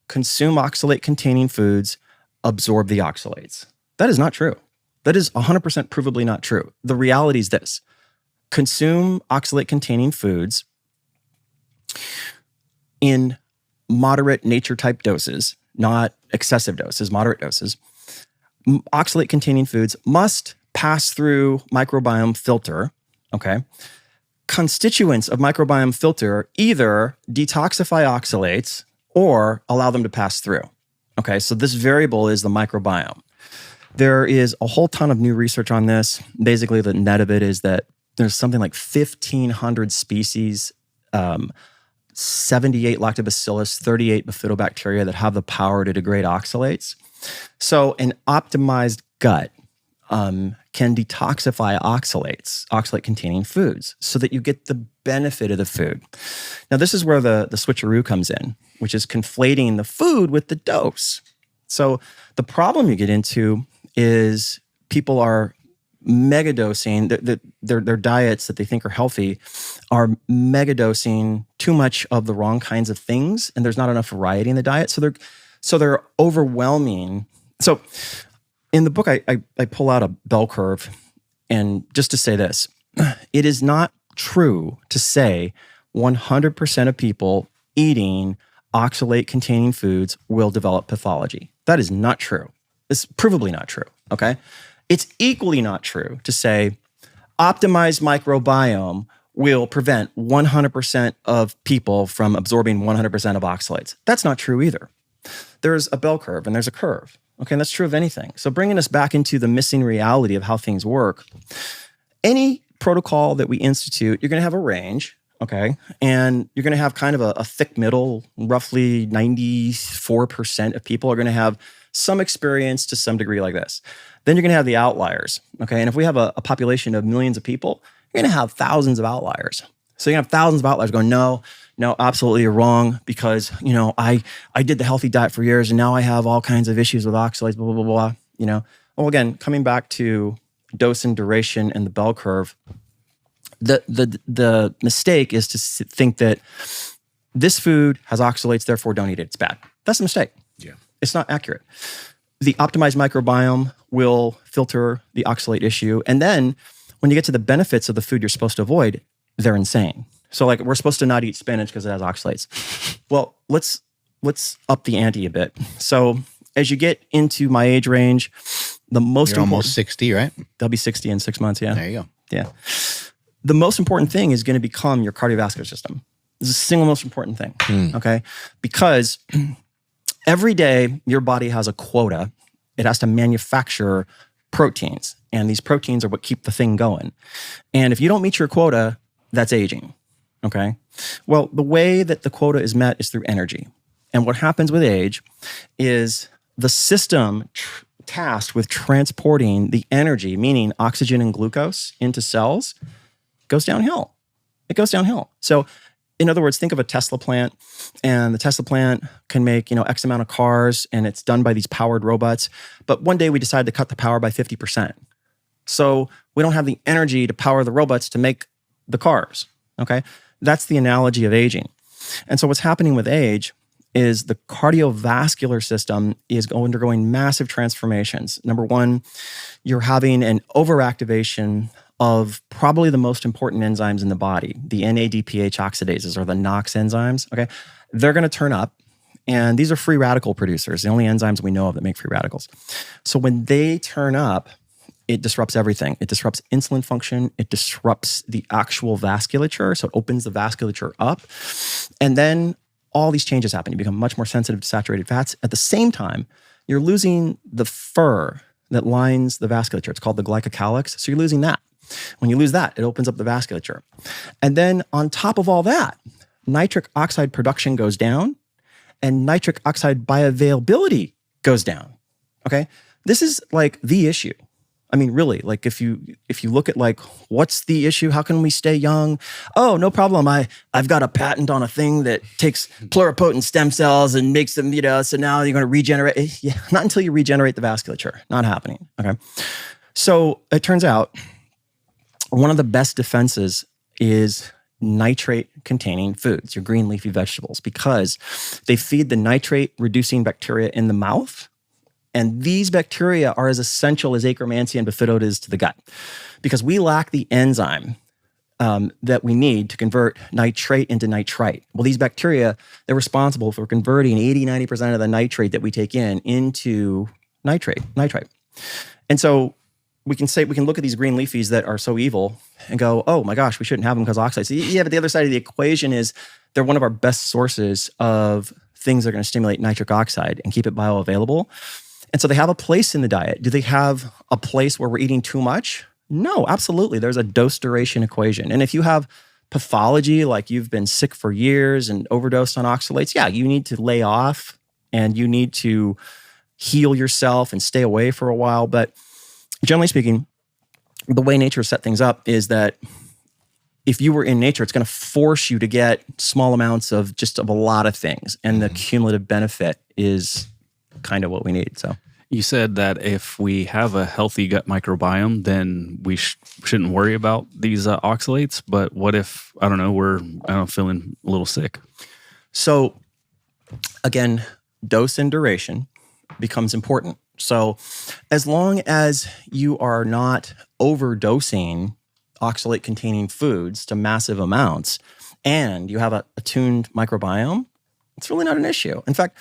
consume oxalate-containing foods, absorb the oxalates. That is not true. That is 100% provably not true. The reality is this. Consume oxalate-containing foods in moderate nature-type doses, not excessive doses, moderate doses. Oxalate-containing foods must pass through microbiome filter, okay? Constituents of microbiome filter either detoxify oxalates or allow them to pass through, okay? So this variable is the microbiome. There is a whole ton of new research on this. Basically, the net of it is that there's something like 1,500 species, 78 lactobacillus, 38 bifidobacteria that have the power to degrade oxalates. So an optimized gut can detoxify oxalate-containing foods, so that you get the benefit of the food. Now, this is where the switcheroo comes in, which is conflating the food with the dose. So the problem you get into is people are megadosing, their diets that they think are healthy are megadosing too much of the wrong kinds of things, and there's not enough variety in the diet. So they're overwhelming. So in the book, I pull out a bell curve, and just to say this, it is not true to say 100% of people eating oxalate-containing foods will develop pathology. That is not true. It's provably not true, okay? It's equally not true to say optimized microbiome will prevent 100% of people from absorbing 100% of oxalates. That's not true either. There's a bell curve and there's a curve. Okay, and that's true of anything. So bringing us back into the missing reality of how things work, any protocol that we institute, you're going to have a range, okay? And you're going to have kind of a thick middle. Roughly 94% of people are going to have some experience to some degree like this. Then you're going to have the outliers, okay? And if we have a population of millions of people, you're going to have thousands of outliers. So you're going to have thousands of outliers going, no, absolutely you're wrong, because, I did the healthy diet for years and now I have all kinds of issues with oxalates, blah, blah, blah, blah, Well, again, coming back to dose and duration and the bell curve, the mistake is to think that this food has oxalates, therefore don't eat it, it's bad. That's a mistake. Yeah. It's not accurate. The optimized microbiome will filter the oxalate issue. And then when you get to the benefits of the food you're supposed to avoid, they're insane. So like, we're supposed to not eat spinach because it has oxalates. Well, let's up the ante a bit. So as you get into my age range, the most You're almost 60, right? They'll be 60 in 6 months, yeah. There you go. Yeah. The most important thing is going to become your cardiovascular system. This is the single most important thing, okay? Because every day your body has a quota. It has to manufacture proteins, and these proteins are what keep the thing going. And if you don't meet your quota, that's aging, okay? Well, the way that the quota is met is through energy. And what happens with age is the system tasked with transporting the energy, meaning oxygen and glucose, into cells, goes downhill. It goes downhill. So in other words, think of a Tesla plant, and the Tesla plant can make, X amount of cars, and it's done by these powered robots. But one day we decide to cut the power by 50%. So we don't have the energy to power the robots to make the cars, okay? That's the analogy of aging. And so what's happening with age is the cardiovascular system is undergoing massive transformations. Number one, you're having an overactivation of probably the most important enzymes in the body, the NADPH oxidases, or the NOx enzymes, okay? They're going to turn up, And these are free radical producers, the only enzymes we know of that make free radicals. So when they turn up, it disrupts everything. It disrupts insulin function. It disrupts the actual vasculature. So it opens the vasculature up. And then all these changes happen. You become much more sensitive to saturated fats. At the same time, you're losing the fur that lines the vasculature. It's called the glycocalyx. So you're losing that. When you lose that, it opens up the vasculature. And then on top of all that, nitric oxide production goes down and nitric oxide bioavailability goes down. Okay? This is like the issue. I mean, really, like if you look at like, what's the issue? How can we stay young? Oh, no problem. I've got a patent on a thing that takes pluripotent stem cells and makes them, so now you're going to regenerate. Yeah, not until you regenerate the vasculature. Not happening. Okay. So it turns out one of the best defenses is nitrate-containing foods, your green leafy vegetables, because they feed the nitrate-reducing bacteria in the mouth. And these bacteria are as essential as Akkermansia and Bifidobacter is to the gut, because we lack the enzyme that we need to convert nitrate into nitrite. Well, these bacteria, they're responsible for converting 80-90% of the nitrate that we take in into nitrite. And so we can look at these green leafies that are so evil and go, oh my gosh, we shouldn't have them because oxalates. Yeah, but the other side of the equation is they're one of our best sources of things that are going to stimulate nitric oxide and keep it bioavailable. And so they have a place in the diet. Do they have a place where we're eating too much? No, absolutely. There's a dose duration equation. And if you have pathology, like you've been sick for years and overdosed on oxalates, yeah, you need to lay off and you need to heal yourself and stay away for a while. But generally speaking, the way nature set things up is that if you were in nature, it's going to force you to get small amounts of a lot of things. And the cumulative benefit is kind of what we need. So you said that if we have a healthy gut microbiome, then we shouldn't worry about these oxalates. But what if, I don't know, we're feeling a little sick? So again, dose and duration becomes important. So as long as you are not overdosing oxalate-containing foods to massive amounts and you have a tuned microbiome, it's really not an issue. In fact,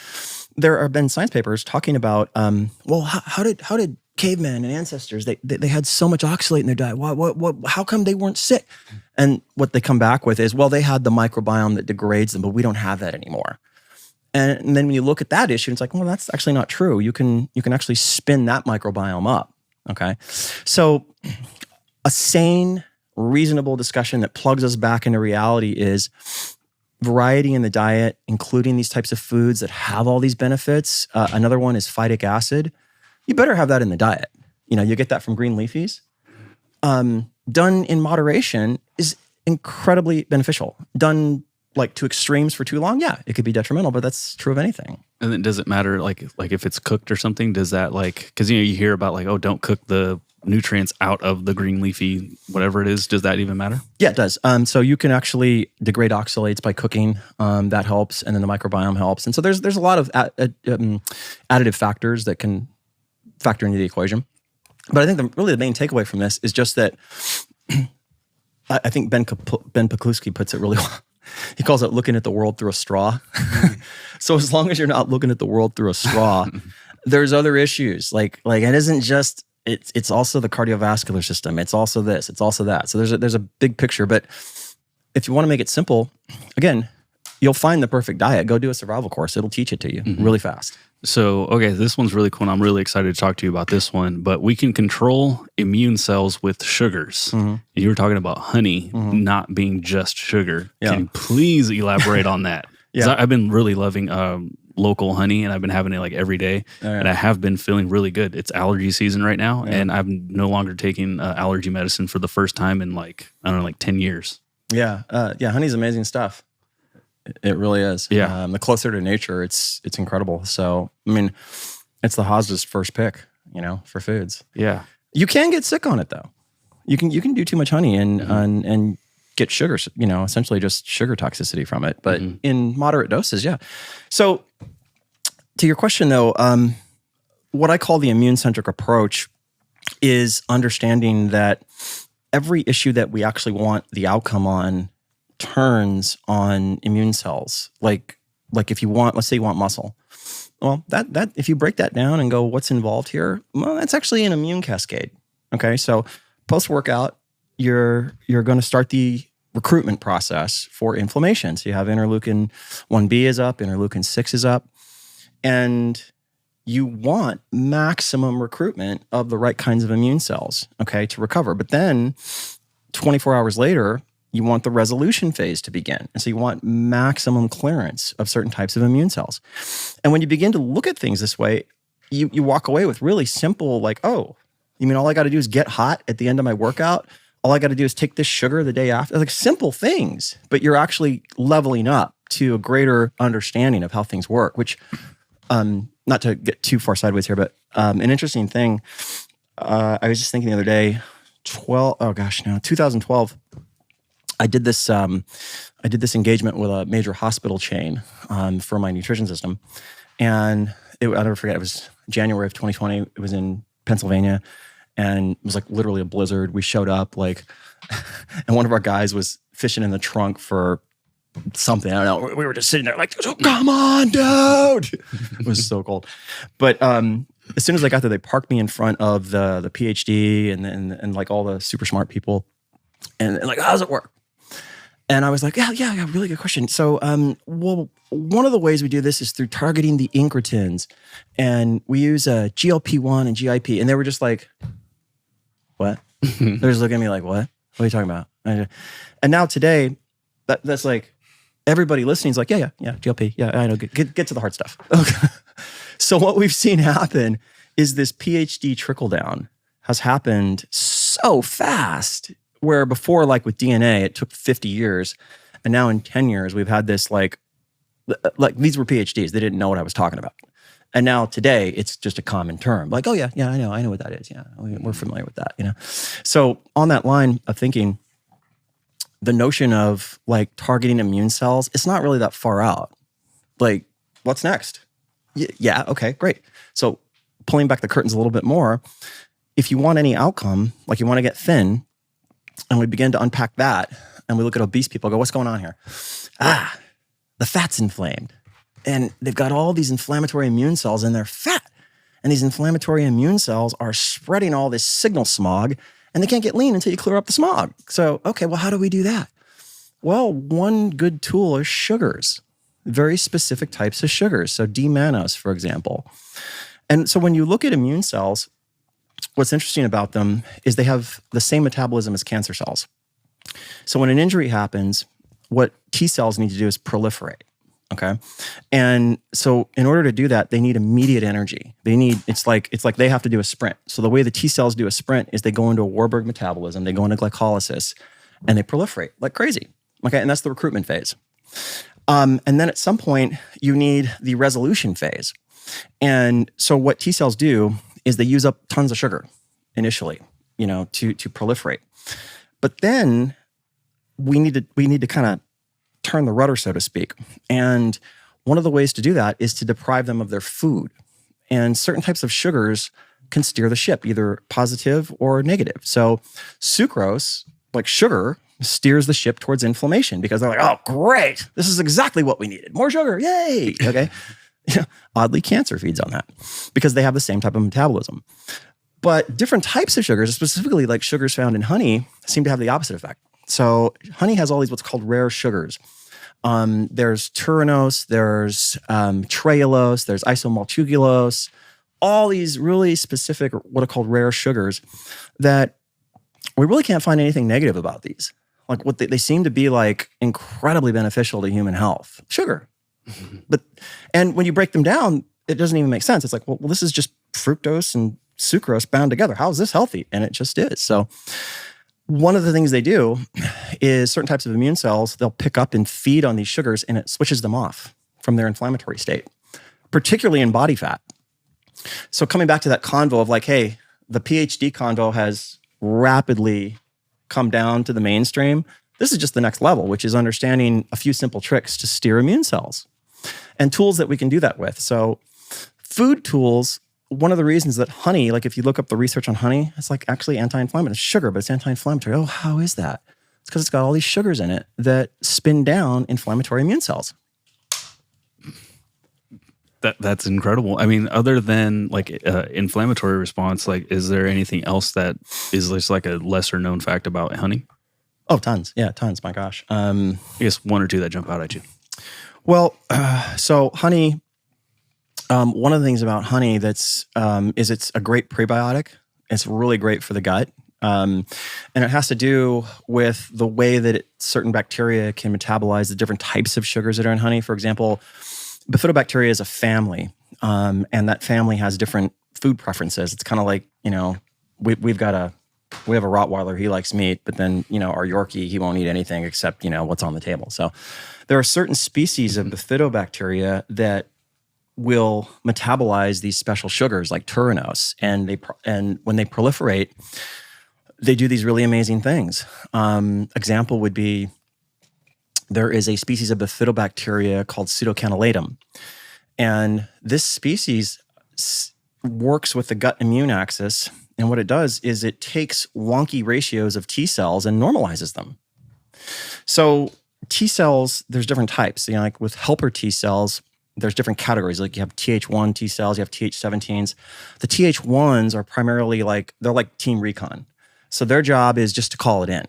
there have been science papers talking about, how did cavemen and ancestors, they had so much oxalate in their diet? How come they weren't sick? And what they come back with is, well, they had the microbiome that degrades them, but we don't have that anymore. And then when you look at that issue, it's like, well, that's actually not true. You can actually spin that microbiome up. Okay. So a sane, reasonable discussion that plugs us back into reality is variety in the diet, including these types of foods that have all these benefits. Another one is phytic acid. You better have that in the diet. You get that from green leafies. Done in moderation is incredibly beneficial. Done like to extremes for too long, yeah, it could be detrimental, but that's true of anything. And then does it matter like if it's cooked or something? Does that because you hear about like, oh, don't cook the nutrients out of the green leafy, whatever it is. Does that even matter? Yeah, it does. So you can actually degrade oxalates by cooking. That helps, and then the microbiome helps. And so there's a lot of additive factors that can factor into the equation. But I think the main takeaway from this is just that I think Ben Pakulski puts it really well. He calls it looking at the world through a straw. So as long as you're not looking at the world through a straw, there's other issues. Like it isn't just, it's also the cardiovascular system. It's also this, it's also that. So there's a big picture. But if you want to make it simple, again, you'll find the perfect diet. Go do a survival course. It'll teach it to you really fast. So, okay, this one's really cool. And I'm really excited to talk to you about this one. But we can control immune cells with sugars. Mm-hmm. You were talking about honey not being just sugar. Yeah. Can you please elaborate on that? Yeah. I've been really loving local honey, and I've been having it like every day. Oh, yeah. And I have been feeling really good. It's allergy season right now, and I'm no longer taking allergy medicine for the first time in 10 years. Yeah. Honey's amazing stuff. It really is. Yeah. The closer to nature, it's incredible. So, I mean, it's the Haas's first pick, for foods. Yeah. You can get sick on it though. You can do too much honey and get sugar, essentially just sugar toxicity from it. But in moderate doses, yeah. So to your question though, what I call the immune-centric approach is understanding that every issue that we actually want the outcome on turns on immune cells. Like like if you want, let's say you want muscle. Well, that if you break that down and go, what's involved here? Well, that's actually an immune cascade. Okay, so post-workout, you're going to start the recruitment process for inflammation. So you have interleukin 1B is up, interleukin 6 is up, and you want maximum recruitment of the right kinds of immune cells, okay, to recover. But then 24 hours later, you want the resolution phase to begin. And so you want maximum clearance of certain types of immune cells. And when you begin to look at things this way, you walk away with really simple, like, oh, you mean all I got to do is get hot at the end of my workout? All I got to do is take this sugar the day after? Like simple things, but you're actually leveling up to a greater understanding of how things work, which, not to get too far sideways here, but an interesting thing, I was just thinking the other day, 2012, I did this engagement with a major hospital chain for my nutrition system. And I'll never forget, it was January of 2020. It was in Pennsylvania. And it was like literally a blizzard. We showed up and one of our guys was fishing in the trunk for something. I don't know. We were just sitting there like, oh, come on, dude. It was so cold. But as soon as I got there, they parked me in front of the PhD and like all the super smart people. And like, how does it work? And I was like, yeah, really good question. So, well, one of the ways we do this is through targeting the incretins. And we use GLP-1 and GIP. And they were just like, what? They're just looking at me like, what? What are you talking about? And now today, that's like, everybody listening is like, yeah, GLP. Yeah, I know. Get to the hard stuff. Okay. So what we've seen happen is this PhD trickle down has happened so fast, where before, like with DNA, it took 50 years. And now in 10 years, we've had this like these were PhDs. They didn't know what I was talking about. And now today, it's just a common term. Like, oh yeah, I know what that is. Yeah, we're familiar with that, So on that line of thinking, the notion of like targeting immune cells, it's not really that far out. Like, what's next? Yeah, okay, great. So pulling back the curtains a little bit more, if you want any outcome, like you want to get thin, and we begin to unpack that, and we look at obese people, go, what's going on here? The fat's inflamed. And they've got all these inflammatory immune cells in their fat. And these inflammatory immune cells are spreading all this signal smog, and they can't get lean until you clear up the smog. So, okay, well, how do we do that? Well, one good tool is sugars, very specific types of sugars. So D-mannose, for example. And so when you look at immune cells, what's interesting about them is they have the same metabolism as cancer cells. So when an injury happens, what T cells need to do is proliferate. Okay. And so in order to do that, they need immediate energy. It's like they have to do a sprint. So the way the T cells do a sprint is they go into a Warburg metabolism, they go into glycolysis, and they proliferate like crazy. Okay. And that's the recruitment phase. And then at some point you need the resolution phase. And so what T cells do is they use up tons of sugar initially, to proliferate. But then we need to kind of turn the rudder, so to speak. And one of the ways to do that is to deprive them of their food. And certain types of sugars can steer the ship, either positive or negative. So sucrose, like sugar, steers the ship towards inflammation because they're like, oh, great. This is exactly what we needed. More sugar. Yay. Okay. Oddly, cancer feeds on that because they have the same type of metabolism. But different types of sugars, specifically like sugars found in honey, seem to have the opposite effect. So honey has all these what's called rare sugars. There's turinose, there's trehalose, there's isomaltugulose, all these really specific what are called rare sugars that we really can't find anything negative about these. Like what they seem to be like incredibly beneficial to human health. Sugar. And when you break them down, it doesn't even make sense. It's like, well, this is just fructose and sucrose bound together. How is this healthy? And it just is. So one of the things they do is certain types of immune cells, they'll pick up and feed on these sugars and it switches them off from their inflammatory state, particularly in body fat. So coming back to that convo of like, hey, the PhD convo has rapidly come down to the mainstream. This is just the next level, which is understanding a few simple tricks to steer immune cells and tools that we can do that with. So food tools, one of the reasons that honey, like if you look up the research on honey, it's like actually anti-inflammatory. It's sugar, but it's anti-inflammatory. Oh, how is that? It's because it's got all these sugars in it that spin down inflammatory immune cells. That's incredible. I mean, other than like inflammatory response, like is there anything else that is just like a lesser known fact about honey? Oh, tons. Yeah, tons. My gosh. I guess one or two that jump out at you. Well, so honey, one of the things about honey is it's a great prebiotic. It's really great for the gut. And it has to do with the way that certain bacteria can metabolize the different types of sugars that are in honey. For example, bifidobacteria is a family, and that family has different food preferences. It's kind of like, we have a Rottweiler, he likes meat, but then, our Yorkie, he won't eat anything except, what's on the table. So there are certain species of bifidobacteria that will metabolize these special sugars like turinose, and when they proliferate, they do these really amazing things. Example would be, there is a species of bifidobacteria called pseudocanellatum. And this species works with the gut immune axis. And what it does is it takes wonky ratios of T cells and normalizes them. So T cells, there's different types. Like with helper T cells, there's different categories. Like you have Th1 T cells, you have Th17s. The Th1s are primarily they're like Team Recon. So their job is just to call it in.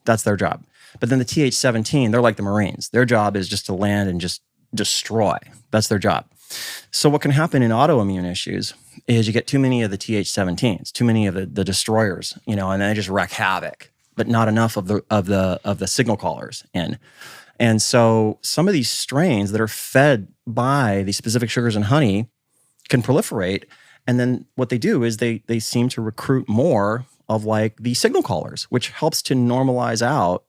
That's their job. But then the Th17, they're like the Marines. Their job is just to land and just destroy. That's their job. So what can happen in autoimmune issues is you get too many of the Th17s, too many of the destroyers, and then they just wreak havoc, but not enough of the signal callers in. And so some of these strains that are fed by these specific sugars in honey can proliferate. And then what they do is they seem to recruit more of the signal callers, which helps to normalize out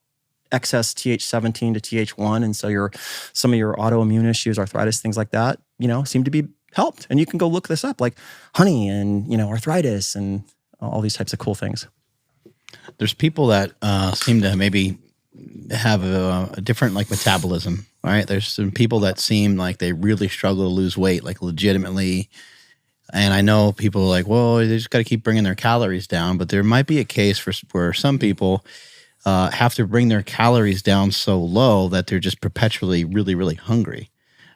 excess Th17 to Th1. And so some of your autoimmune issues, arthritis, things like that, seem to be helped. And you can go look this up, like honey and, arthritis and all these types of cool things. There's people that seem to maybe have a different metabolism, right? There's some people that seem like they really struggle to lose weight, legitimately. And I know people are like, well, they just got to keep bringing their calories down. But there might be a case where some people have to bring their calories down so low that they're just perpetually really, really hungry.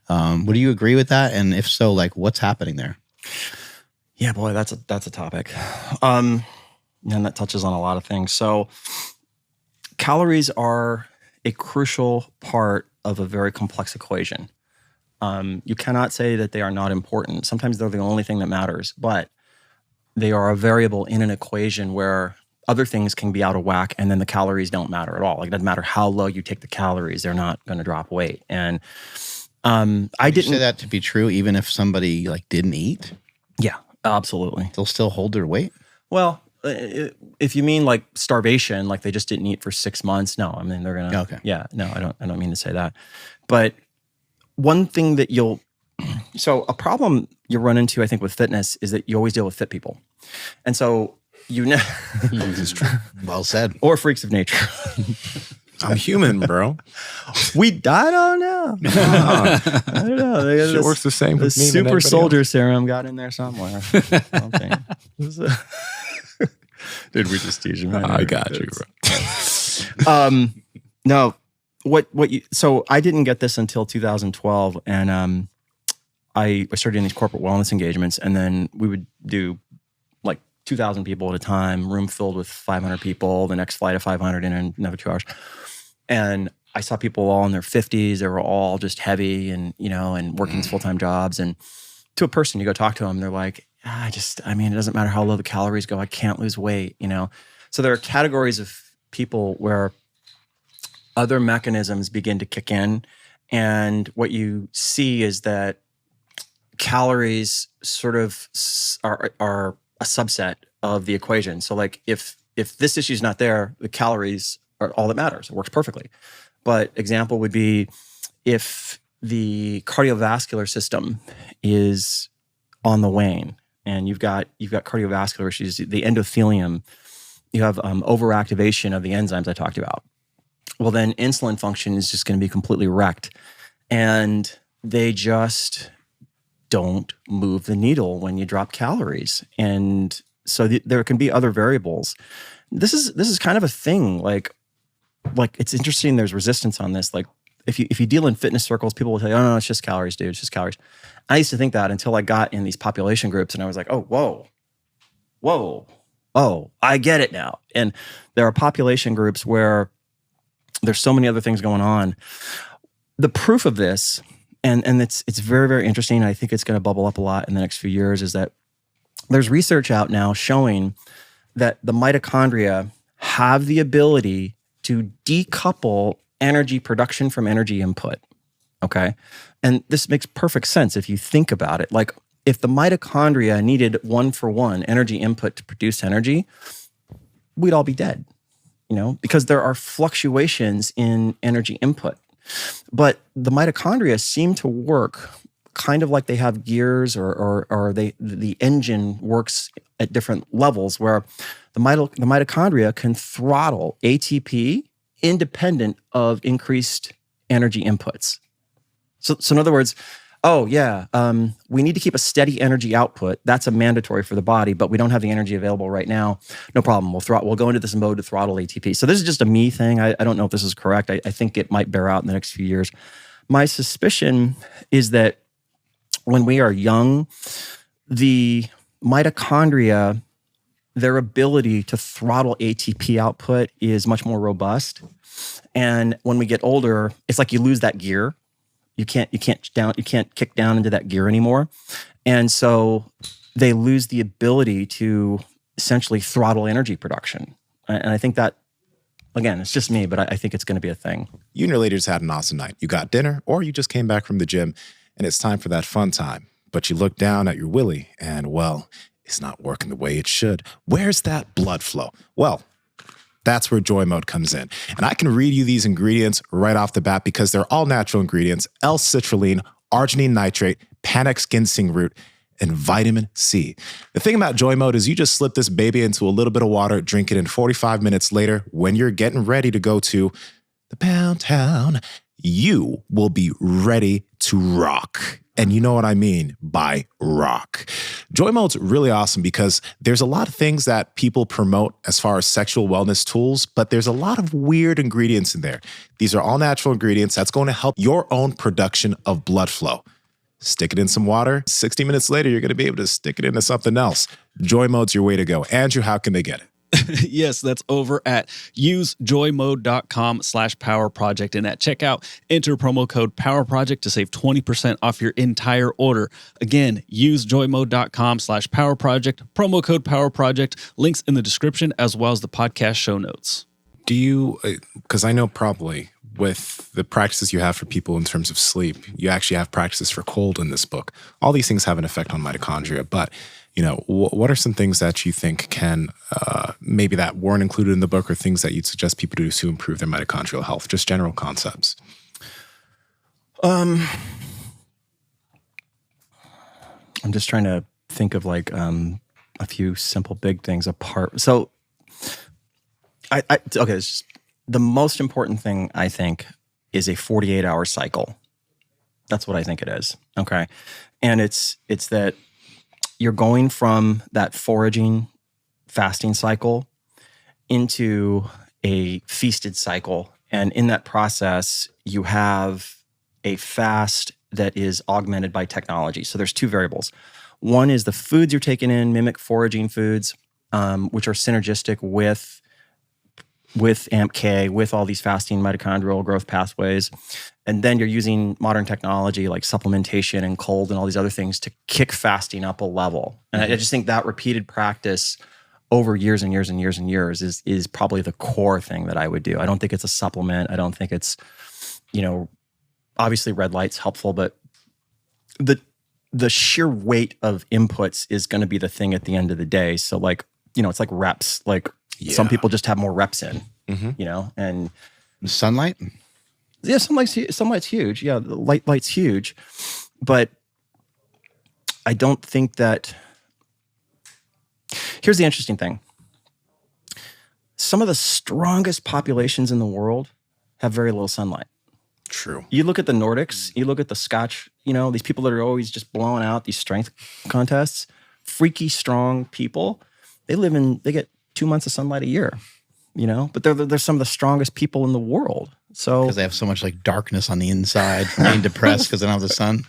Would you agree with that? And if so, what's happening there? Yeah, boy, that's a topic. And that touches on a lot of things. So calories are a crucial part of a very complex equation. You cannot say that they are not important. Sometimes they're the only thing that matters, but they are a variable in an equation where other things can be out of whack, and then the calories don't matter at all. It doesn't matter how low you take the calories; they're not going to drop weight. And I didn't say that to be true, even if somebody didn't eat. Yeah, absolutely. They'll still hold their weight. Well, if you mean starvation, they just didn't eat for 6 months, no. I mean, they're gonna. Okay. Yeah, no, I don't mean to say that, but one thing that so a problem you run into, I think, with fitness is that you always deal with fit people, and so This is true. Well said. Or freaks of nature. I'm human, bro. I don't know. I don't know. It works the same with the me. The super soldier serum got in there somewhere. Something. Dude, we just tease you, man. I got you, bro. No, so I didn't get this until 2012, and I started in these corporate wellness engagements, and then we would do 2,000 people at a time, room filled with 500 people, the next flight of 500 in another 2 hours. And I saw people all in their 50s. They were all just heavy and working these full-time jobs. And to a person, you go talk to them, they're like, it doesn't matter how low the calories go. I can't lose weight, So there are categories of people where other mechanisms begin to kick in. And what you see is that calories sort of are a subset of the equation. So if this issue is not there, the calories are all that matters. It works perfectly. But example would be if the cardiovascular system is on the wane and you've got cardiovascular issues, the endothelium, you have overactivation of the enzymes I talked about. Well, then insulin function is just going to be completely wrecked. And they just don't move the needle when you drop calories. And so there can be other variables. This is kind of a thing. Like it's interesting. There's resistance on this. if you deal in fitness circles, people will tell you, oh, no, it's just calories, dude. It's just calories. I used to think that until I got in these population groups and I was like, oh, whoa. Oh, I get it now. And there are population groups where there's so many other things going on. The proof of this, and it's very, very interesting, I think it's going to bubble up a lot in the next few years, is that there's research out now showing that the mitochondria have the ability to decouple energy production from energy input, okay? And this makes perfect sense if you think about it. Like, if the mitochondria needed 1-for-1 energy input to produce energy, we'd all be dead, because there are fluctuations in energy input. But the mitochondria seem to work kind of like they have gears, or the engine works at different levels, where the mitochondria can throttle ATP independent of increased energy inputs. So in other words, we need to keep a steady energy output. That's a mandatory for the body, but we don't have the energy available right now. No problem. We'll go into this mode to throttle ATP. So this is just a me thing. I don't know if this is correct. I think it might bear out in the next few years. My suspicion is that when we are young, the mitochondria, their ability to throttle ATP output is much more robust. And when we get older, it's like you lose that gear. You can't kick down into that gear anymore. And so they lose the ability to essentially throttle energy production. And I think that, again, it's just me, but I think it's going to be a thing. You and your ladies had an awesome night. You got dinner, or you just came back from the gym, and it's time for that fun time. But you look down at your willy, and, well, it's not working the way it should. Where's that blood flow? Well, that's where Joy Mode comes in. And I can read you these ingredients right off the bat because they're all natural ingredients: L-citrulline, arginine nitrate, Panax ginseng root, and vitamin C. The thing about Joy Mode is you just slip this baby into a little bit of water, drink it in 45 minutes later. When you're getting ready to go to the Pound Town, you will be ready to rock. And you know what I mean by rock. Joy Mode's really awesome because there's a lot of things that people promote as far as sexual wellness tools, but there's a lot of weird ingredients in there. These are all natural ingredients that's going to help your own production of blood flow. Stick it in some water. 60 minutes later, you're going to be able to stick it into something else. Joy Mode's your way to go. Andrew, how can they get it? Yes, that's over at usejoymode.com/powerproject. And at checkout, enter promo code POWERPROJECT to save 20% off your entire order. Again, usejoymode.com/powerproject, promo code POWERPROJECT, links in the description as well as the podcast show notes. Do you, because I know probably with the practices you have for people in terms of sleep, you actually have practices for cold in this book. All these things have an effect on mitochondria, but what are some things that you think can, maybe that weren't included in the book, or things that you'd suggest people do to improve their mitochondrial health? Just general concepts. I'm just trying to think of like a few simple big things apart. So okay, it's just, the most important thing I think is a 48-hour cycle. That's what I think it is. Okay. And it's that you're going from that foraging fasting cycle into a feasted cycle. And in that process, you have a fast that is augmented by technology. So there's two variables. One is the foods you're taking in, mimic foraging foods, which are synergistic with AMP-K, with all these fasting mitochondrial growth pathways. And then you're using modern technology like supplementation and cold and all these other things to kick fasting up a level. And I just think that repeated practice over years and years and years and years is probably the core thing that I would do. I don't think it's a supplement. I don't think it's, obviously red light's helpful, but the sheer weight of inputs is going to be the thing at the end of the day. So like, it's like reps. Like some people just have more reps in, and sunlight. Yeah, sunlight's huge. Yeah, the light's huge, but I don't think that. Here's the interesting thing. Some of the strongest populations in the world have very little sunlight. True. You look at the Nordics, you look at the Scotch, these people that are always just blowing out these strength contests, freaky strong people, they get 2 months of sunlight a year, but they're some of the strongest people in the world. So because they have so much like darkness on the inside from being depressed because they don't have the sun.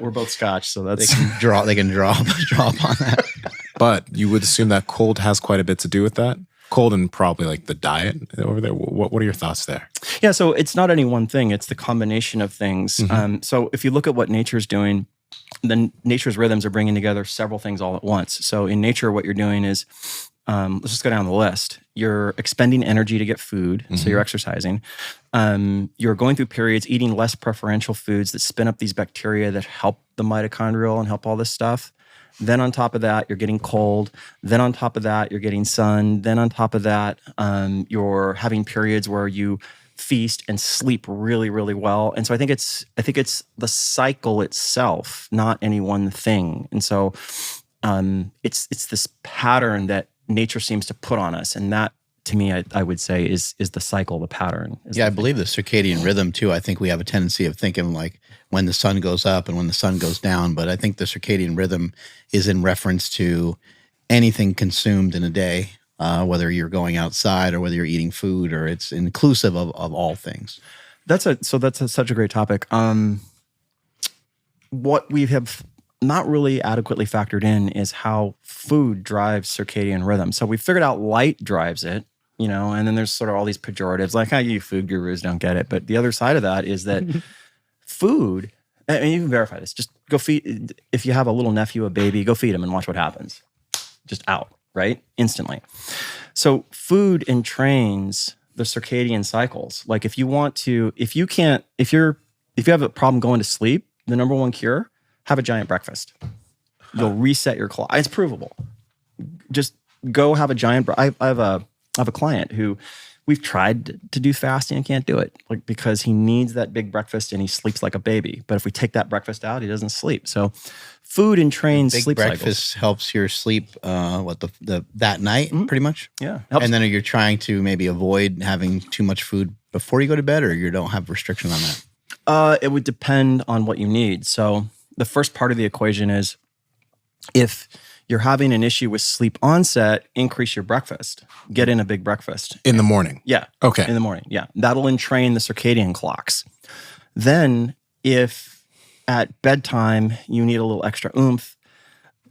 we're both Scotch, so that's They can draw upon that. But you would assume that cold has quite a bit to do with that. Cold and probably like the diet over there. What are your thoughts there? Yeah, so it's not any one thing. It's the combination of things. So if you look at what nature's doing, then nature's rhythms are bringing together several things all at once. So in nature, what you're doing is, let's just go down the list. You're expending energy to get food, so you're exercising. You're going through periods eating less preferential foods that spin up these bacteria that help the mitochondrial and help all this stuff. Then on top of that, you're getting cold. Then on top of that, you're getting sun. Then on top of that, you're having periods where you feast and sleep really, really well. And so I think it's the cycle itself, not any one thing. And so it's this pattern that nature seems to put on us, and that to me, I would say is the cycle, the pattern. Yeah, I believe the circadian rhythm too. I think we have a tendency of thinking like when the sun goes up and when the sun goes down, but I think the circadian rhythm is in reference to anything consumed in a day, whether you're going outside or whether you're eating food, or it's inclusive of all things. That's such a great topic. What we have not really adequately factored in is how food drives circadian rhythm. So we figured out light drives it, and then there's sort of all these pejoratives, like how you food gurus don't get it. But the other side of that is that food, I mean, you can verify this. Just go feed, if you have a little nephew, a baby, go feed him and watch what happens. Just out, right? Instantly. So food entrains the circadian cycles. Like if you have a problem going to sleep, the number one cure, have a giant breakfast. You'll reset your clock. It's provable. Just go have a giant. I have a client who we've tried to do fasting and can't do it, like because he needs that big breakfast and he sleeps like a baby. But if we take that breakfast out, he doesn't sleep. So food entrains sleep cycles. Big breakfast helps your sleep. That night, pretty much. Yeah, helps. And then you're trying to maybe avoid having too much food before you go to bed, or you don't have restriction on that. It would depend on what you need. So the first part of the equation is if you're having an issue with sleep onset, increase your breakfast. Get in a big breakfast. In the morning? Yeah. Okay. In the morning, yeah. That'll entrain the circadian clocks. Then if at bedtime you need a little extra oomph,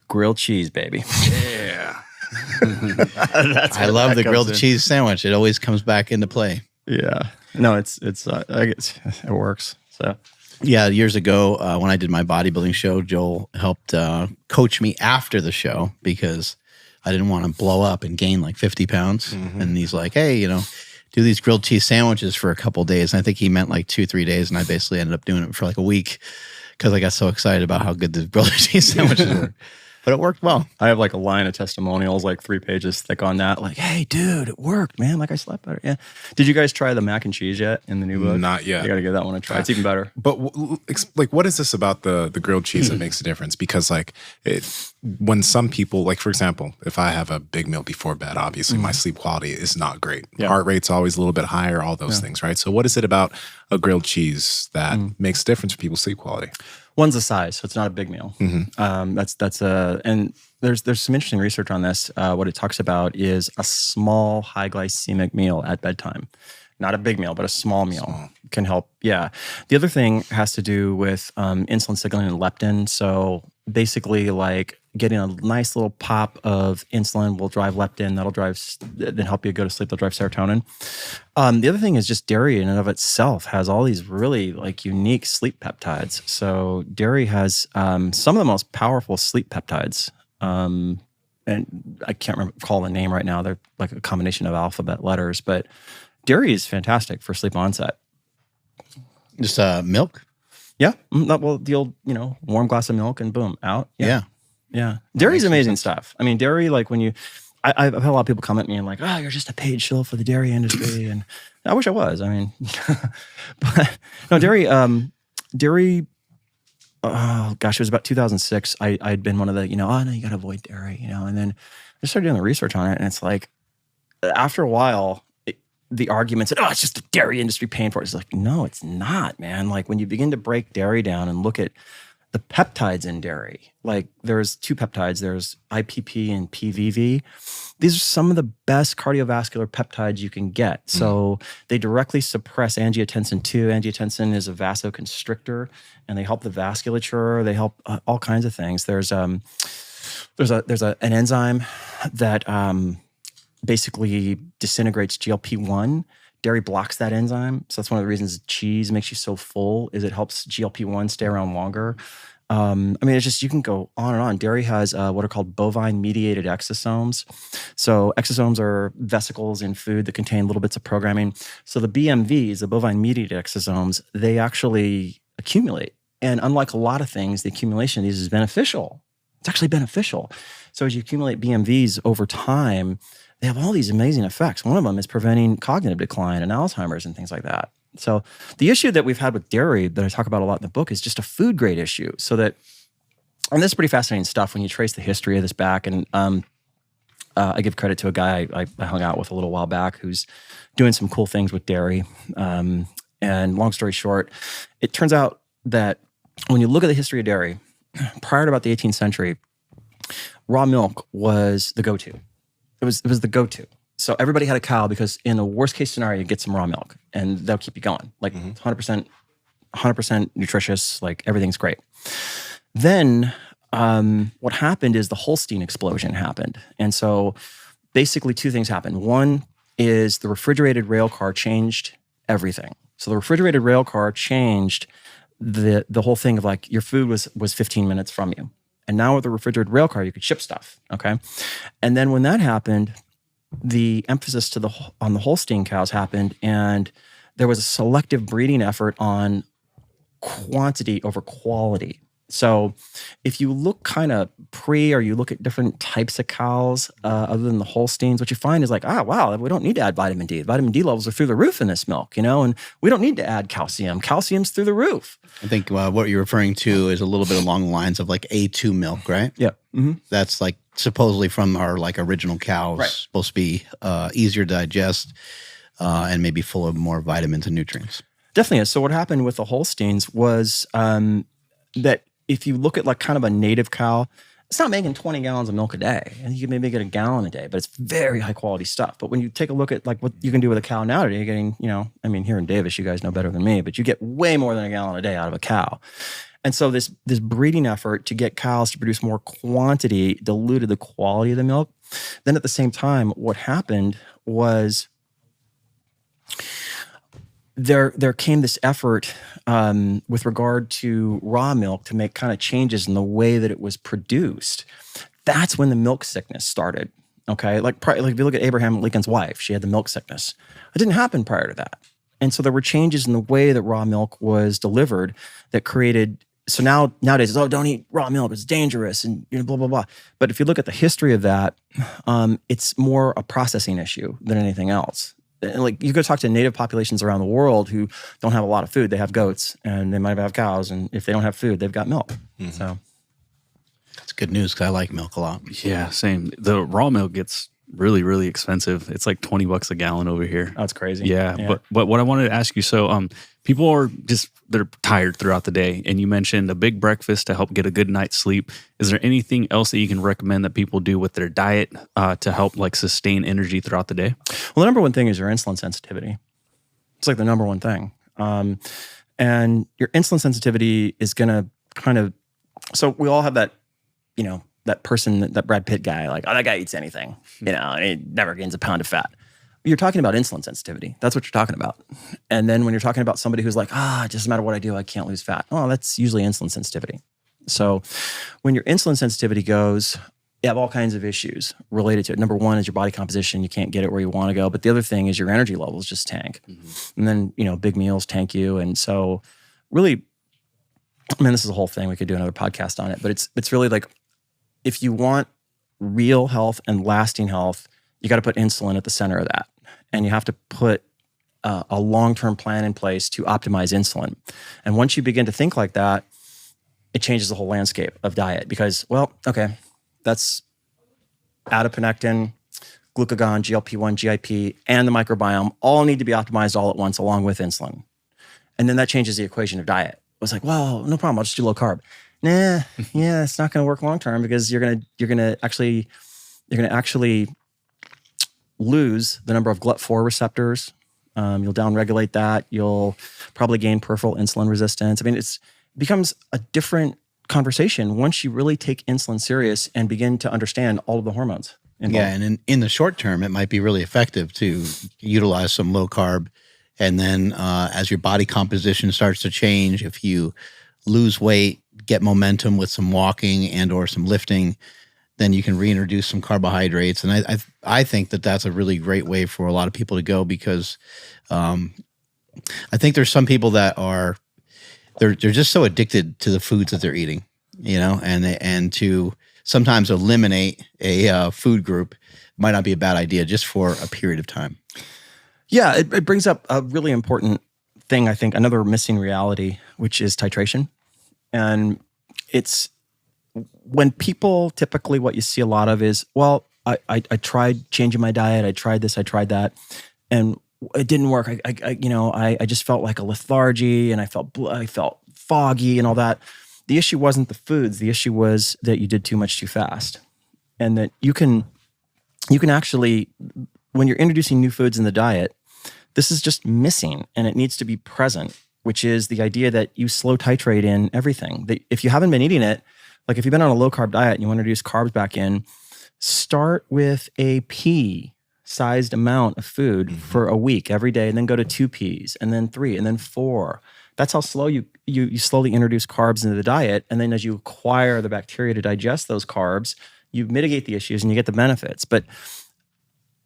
grilled cheese, baby. Yeah. I love the grilled cheese sandwich. It always comes back into play. Yeah. No, it works. So yeah, years ago when I did my bodybuilding show, Joel helped coach me after the show because I didn't want to blow up and gain like 50 pounds. And he's like, hey, do these grilled cheese sandwiches for a couple of days. And I think he meant like 2-3 days. And I basically ended up doing it for like a week because I got so excited about how good the grilled cheese sandwiches were. But it worked well. I have like a line of testimonials, like 3 pages thick on that. Like, hey, dude, it worked, man. Like I slept better. Yeah. Did you guys try the mac and cheese yet in the new book? Not yet. You got to give that one a try. It's even better. But what is this about the grilled cheese that makes a difference? Because when some people, like for example, if I have a big meal before bed, obviously my sleep quality is not great. Yeah. Heart rate's always a little bit higher, all those things, right? So what is it about a grilled cheese that makes a difference for people's sleep quality? One's the size, so it's not a big meal. And there's some interesting research on this. What it talks about is a small high glycemic meal at bedtime. Not a big meal, but a small meal can help. Yeah. The other thing has to do with insulin signaling and leptin. So basically like getting a nice little pop of insulin will drive leptin. That'll help you go to sleep. They'll drive serotonin. The other thing is just dairy in and of itself has all these really like unique sleep peptides. So dairy has some of the most powerful sleep peptides. And I can't recall the name right now. They're like a combination of alphabet letters, but dairy is fantastic for sleep onset. Just milk? Yeah. Well, the old, warm glass of milk and boom, out. Yeah. Dairy's amazing stuff. I mean, dairy, like when I've had a lot of people come at me and like, oh, you're just a paid shill for the dairy industry. And I wish I was. I mean, but no, dairy, oh gosh, it was about 2006. I'd been one of the, oh no, you got to avoid dairy, and then I started doing the research on it. And it's like, after a while, the argument said, oh, it's just the dairy industry paying for it. It's like, no, it's not, man. Like when you begin to break dairy down and look at the peptides in dairy. Like there's two peptides, there's IPP and PVV. These are some of the best cardiovascular peptides you can get. So they directly suppress angiotensin 2. Angiotensin is a vasoconstrictor, and they help the vasculature. They help all kinds of things. There's an enzyme that basically disintegrates GLP-1. Dairy blocks that enzyme. So that's one of the reasons cheese makes you so full, is it helps GLP-1 stay around longer. I mean, it's just, you can go on and on. Dairy has what are called bovine-mediated exosomes. So exosomes are vesicles in food that contain little bits of programming. So the BMVs, the bovine-mediated exosomes, they actually accumulate. And unlike a lot of things, the accumulation of these is beneficial. It's actually beneficial. So as you accumulate BMVs over time, they have all these amazing effects. One of them is preventing cognitive decline and Alzheimer's and things like that. So the issue that we've had with dairy that I talk about a lot in the book is just a food grade issue. So that, and this is pretty fascinating stuff when you trace the history of this back. And I give credit to a guy I hung out with a little while back who's doing some cool things with dairy. And long story short, it turns out that when you look at the history of dairy, prior to about the 18th century, raw milk was the go-to. It was the go-to. So everybody had a cow because in the worst case scenario, you get some raw milk and they'll keep you going. Like 100% nutritious, like everything's great. Then what happened is the Holstein explosion happened. And so basically two things happened. One is the refrigerated rail car changed everything. So the refrigerated rail car changed the whole thing of like your food was 15 minutes from you. And now with the refrigerated rail car, you could ship stuff, okay? And then when that happened, the emphasis on the Holstein cows happened, and there was a selective breeding effort on quantity over quality. So if you look kind of or you look at different types of cows other than the Holsteins, what you find is like, wow, we don't need to add vitamin D. Vitamin D levels are through the roof in this milk, and we don't need to add calcium. Calcium's through the roof. I think what you're referring to is a little bit along the lines of like A2 milk, right? Yeah. Mm-hmm. That's like supposedly from our like original cows, right. Supposed to be easier to digest and maybe full of more vitamins and nutrients. Definitely is. So what happened with the Holsteins was that if you look at like kind of a native cow, it's not making 20 gallons of milk a day. And you can maybe get a gallon a day, but it's very high quality stuff. But when you take a look at like what you can do with a cow nowadays, you're getting, I mean, here in Davis, you guys know better than me, but you get way more than a gallon a day out of a cow. And so this breeding effort to get cows to produce more quantity diluted the quality of the milk. Then at the same time, what happened was there came this effort with regard to raw milk to make kind of changes in the way that it was produced. That's when the milk sickness started. Okay, like if you look at Abraham Lincoln's wife, she had the milk sickness. It didn't happen prior to that, and so there were changes in the way that raw milk was delivered that created. So nowadays, don't eat raw milk; it's dangerous, and blah blah blah. But if you look at the history of that, it's more a processing issue than anything else. Like you go talk to native populations around the world who don't have a lot of food. They have goats and they might have cows. And if they don't have food, they've got milk. Mm-hmm. So that's good news because I like milk a lot. Yeah, same. The raw milk gets really, really expensive. It's like $20 a gallon over here. That's crazy. Yeah. But what I wanted to ask you, so people are they're tired throughout the day, and you mentioned a big breakfast to help get a good night's sleep. Is there anything else that you can recommend that people do with their diet to help like sustain energy throughout the day? Well, the number one thing is your insulin sensitivity. It's like the number one thing. And your insulin sensitivity is going to kind of, so we all have that, that person, that Brad Pitt guy, like, that guy eats anything, and he never gains a pound of fat. You're talking about insulin sensitivity. That's what you're talking about. And then when you're talking about somebody who's like, it doesn't matter what I do, I can't lose fat. Oh, that's usually insulin sensitivity. So when your insulin sensitivity goes, you have all kinds of issues related to it. Number one is your body composition. You can't get it where you want to go. But the other thing is your energy levels just tank. Mm-hmm. And then, big meals tank you. And so really, this is a whole thing. We could do another podcast on it. But it's really like, if you want real health and lasting health, you got to put insulin at the center of that. And you have to put a long-term plan in place to optimize insulin. And once you begin to think like that, it changes the whole landscape of diet because, that's adiponectin, glucagon, GLP-1, GIP, and the microbiome all need to be optimized all at once along with insulin. And then that changes the equation of diet. It was like, well, no problem, I'll just do low carb. yeah, it's not going to work long term because you're gonna actually lose the number of GLUT4 receptors. You'll downregulate that. You'll probably gain peripheral insulin resistance. I mean, it becomes a different conversation once you really take insulin serious and begin to understand all of the hormones involved. Yeah, and in the short term, it might be really effective to utilize some low carb. And then as your body composition starts to change, if you lose weight, get momentum with some walking and or some lifting, then you can reintroduce some carbohydrates. And I think that that's a really great way for a lot of people to go because I think there's some people that are they're just so addicted to the foods that they're eating, you know, and to sometimes eliminate a food group might not be a bad idea just for a period of time. Yeah, it brings up a really important thing, I think, another missing reality, which is titration. And it's when people typically what you see a lot of is, well, I tried changing my diet, I tried this, I tried that, and it didn't work. I just felt like a lethargy, and I felt foggy and all that. The issue wasn't the foods. The issue was that you did too much too fast, and that you can actually, when you're introducing new foods in the diet, this is just missing, and it needs to be present, which is the idea that you slow titrate in everything. That if you haven't been eating it, like if you've been on a low carb diet and you want to introduce carbs back in, start with a pea-sized amount of food for a week every day, and then go to 2 peas, and then 3, and then 4. That's how slow you slowly introduce carbs into the diet. And then as you acquire the bacteria to digest those carbs, you mitigate the issues and you get the benefits. But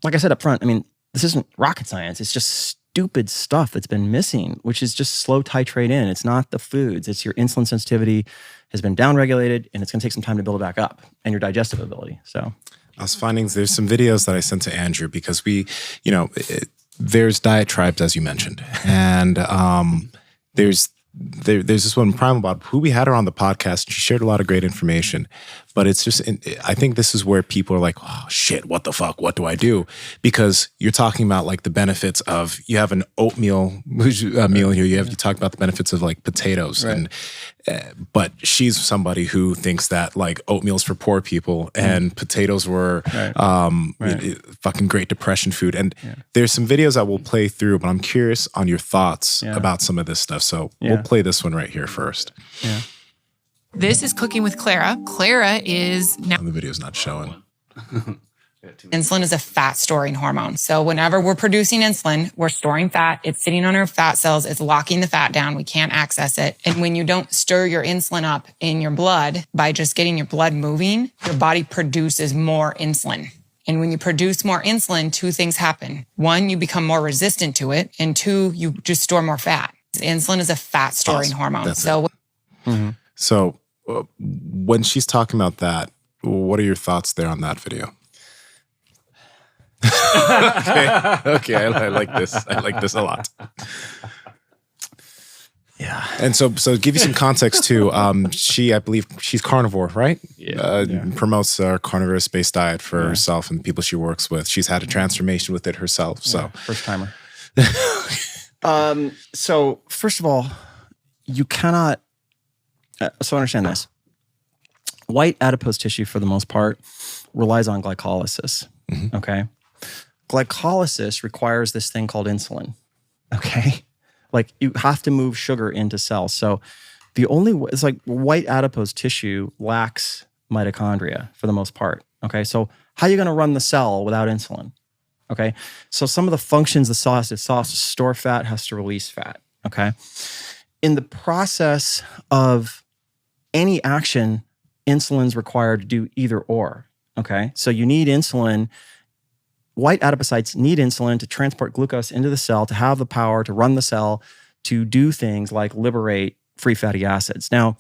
like I said up front, I mean, this isn't rocket science. It's just stupid stuff that's been missing, which is just slow titrate in. It's not the foods. It's your insulin sensitivity has been downregulated, and it's going to take some time to build it back up, and your digestive ability. So I was finding there's some videos that I sent to Andrew because there's diet tribes, as you mentioned. And there's this one Primal about who we had her on the podcast. She shared a lot of great information, but it's just, I think this is where people are like, oh shit, what the fuck? What do I do? Because you're talking about like the benefits of, you have an oatmeal meal here. You talk about the benefits of like potatoes, right. But she's somebody who thinks that like oatmeal's for poor people and potatoes were fucking Great Depression food. And there's some videos that we'll play through, but I'm curious on your thoughts about some of this stuff. So we'll play this one right here first. Yeah. This is Cooking with Clara. Clara is now. The video's not showing. Insulin is a fat storing hormone. So whenever we're producing insulin, we're storing fat. It's sitting on our fat cells. It's locking the fat down. We can't access it. And when you don't stir your insulin up in your blood by just getting your blood moving, your body produces more insulin. And when you produce more insulin, 2 things happen. 1, you become more resistant to it. And 2, you just store more fat. Insulin is a fat storing hormone. So when she's talking about that, what are your thoughts there on that video? Okay, I like this. I like this a lot. Yeah. And so to give you some context too, I believe she's carnivore, right? Promotes a carnivorous-based diet for herself and the people she works with. She's had a transformation with it herself. So first timer. So first of all, you cannot. So understand this. White adipose tissue, for the most part, relies on glycolysis. Mm-hmm. Okay. Glycolysis requires this thing called insulin. Okay. Like you have to move sugar into cells. So it's like white adipose tissue lacks mitochondria for the most part. Okay. So how are you going to run the cell without insulin? Okay. So some of the functions the cell has to store fat, has to release fat. Okay. In the process of any action, insulin's required to do either or. Okay. So you need insulin. White adipocytes need insulin to transport glucose into the cell, to have the power to run the cell, to do things like liberate free fatty acids. Now,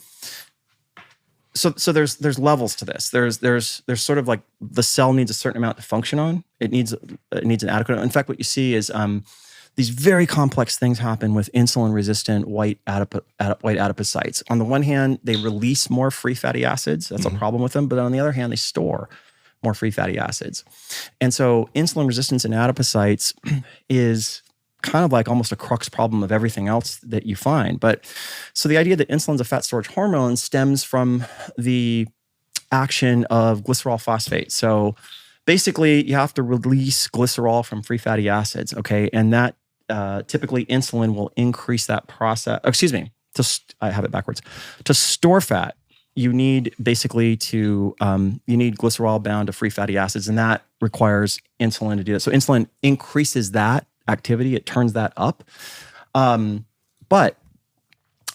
so there's levels to this. There's sort of like the cell needs a certain amount to function on. It needs an adequate. In fact, what you see is these very complex things happen with insulin-resistant white adipocytes. On the one hand, they release more free fatty acids. That's a problem with them. But on the other hand, they store more free fatty acids. And so insulin resistance in adipocytes is kind of like almost a crux problem of everything else that you find. But so the idea that insulin's a fat storage hormone stems from the action of glycerol phosphate. So basically, you have to release glycerol from free fatty acids, okay? And that typically insulin will increase that process. I have it backwards. To store fat, you need basically you need glycerol bound to free fatty acids, and that requires insulin to do that. So insulin increases that activity. It turns that up. But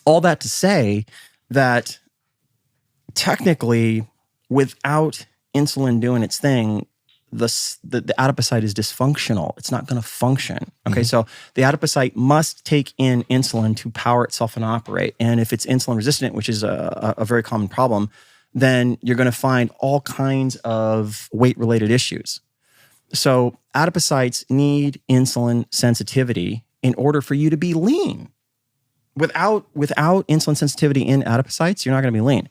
all that to say that technically, without insulin doing its thing, the adipocyte is dysfunctional. It's not going to function. Okay, so the adipocyte must take in insulin to power itself and operate. And if it's insulin resistant, which is a very common problem, then you're going to find all kinds of weight-related issues. So adipocytes need insulin sensitivity in order for you to be lean. Without insulin sensitivity in adipocytes, you're not going to be lean.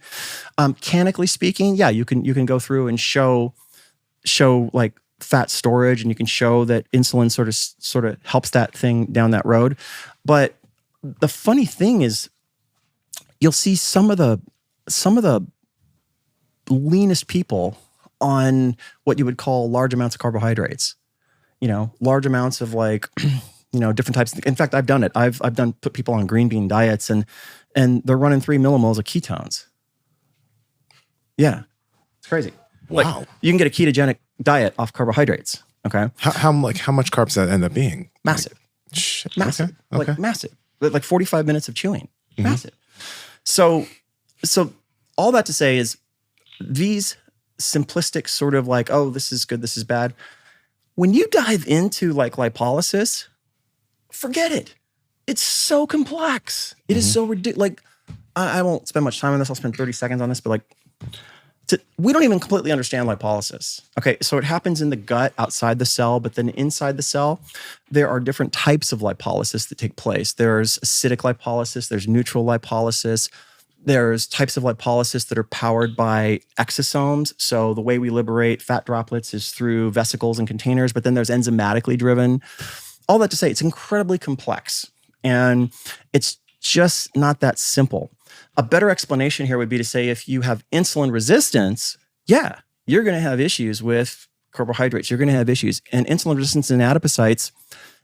Mechanically speaking, yeah, you can go through and show like fat storage, and you can show that insulin sort of helps that thing down that road. But the funny thing is, you'll see some of the leanest people on what you would call large amounts of carbohydrates. Large amounts of like, different types. In fact, I've done it. I've put people on green bean diets, and they're running 3 millimoles of ketones. Yeah, it's crazy. Wow. Like, you can get a ketogenic diet off carbohydrates. Okay. How much carbs does that end up being? Massive. Like, shit. Massive. Okay. Like massive. Like 45 minutes of chewing. Massive. So all that to say is, these simplistic sort of like, oh, this is good, this is bad. When you dive into like lipolysis, forget it. It's so complex. It is so ridiculous. Like, I won't spend much time on this. I'll spend 30 seconds on this, but like, we don't even completely understand lipolysis. Okay, so it happens in the gut outside the cell, but then inside the cell, there are different types of lipolysis that take place. There's acidic lipolysis, there's neutral lipolysis, there's types of lipolysis that are powered by exosomes. So the way we liberate fat droplets is through vesicles and containers, but then there's enzymatically driven. All that to say, it's incredibly complex, and it's just not that simple. A better explanation here would be to say, if you have insulin resistance, yeah, you're going to have issues with carbohydrates. You're going to have issues. And insulin resistance in adipocytes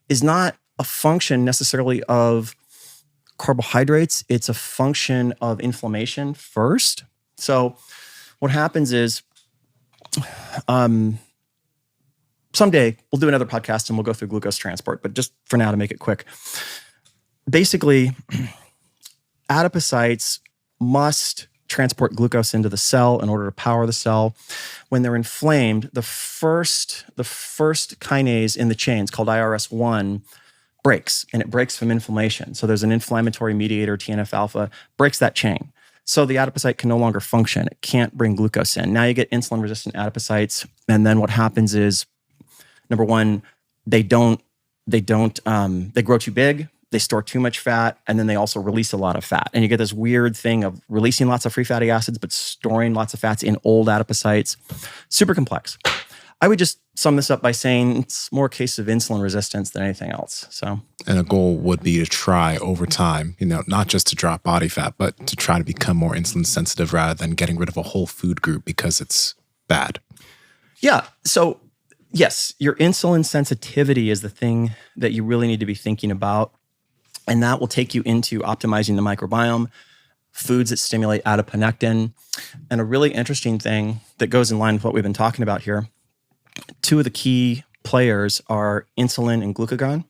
is not a function necessarily of carbohydrates. It's a function of inflammation first. So what happens is, someday we'll do another podcast and we'll go through glucose transport, but just for now to make it quick. Basically, adipocytes must transport glucose into the cell in order to power the cell. When they're inflamed, the first kinase in the chain, it's called IRS1, breaks, and it breaks from inflammation. So there's an inflammatory mediator, TNF-alpha, breaks that chain. So the adipocyte can no longer function. It can't bring glucose in. Now you get insulin-resistant adipocytes, and then what happens is, number one, they grow too big. They store too much fat, and then they also release a lot of fat. And you get this weird thing of releasing lots of free fatty acids, but storing lots of fats in old adipocytes. Super complex. I would just sum this up by saying it's more a case of insulin resistance than anything else. So, and a goal would be to try over time, not just to drop body fat, but to try to become more insulin sensitive rather than getting rid of a whole food group because it's bad. Yeah. So, yes, your insulin sensitivity is the thing that you really need to be thinking about. And that will take you into optimizing the microbiome, foods that stimulate adiponectin. And a really interesting thing that goes in line with what we've been talking about here, two of the key players are insulin and glucagon.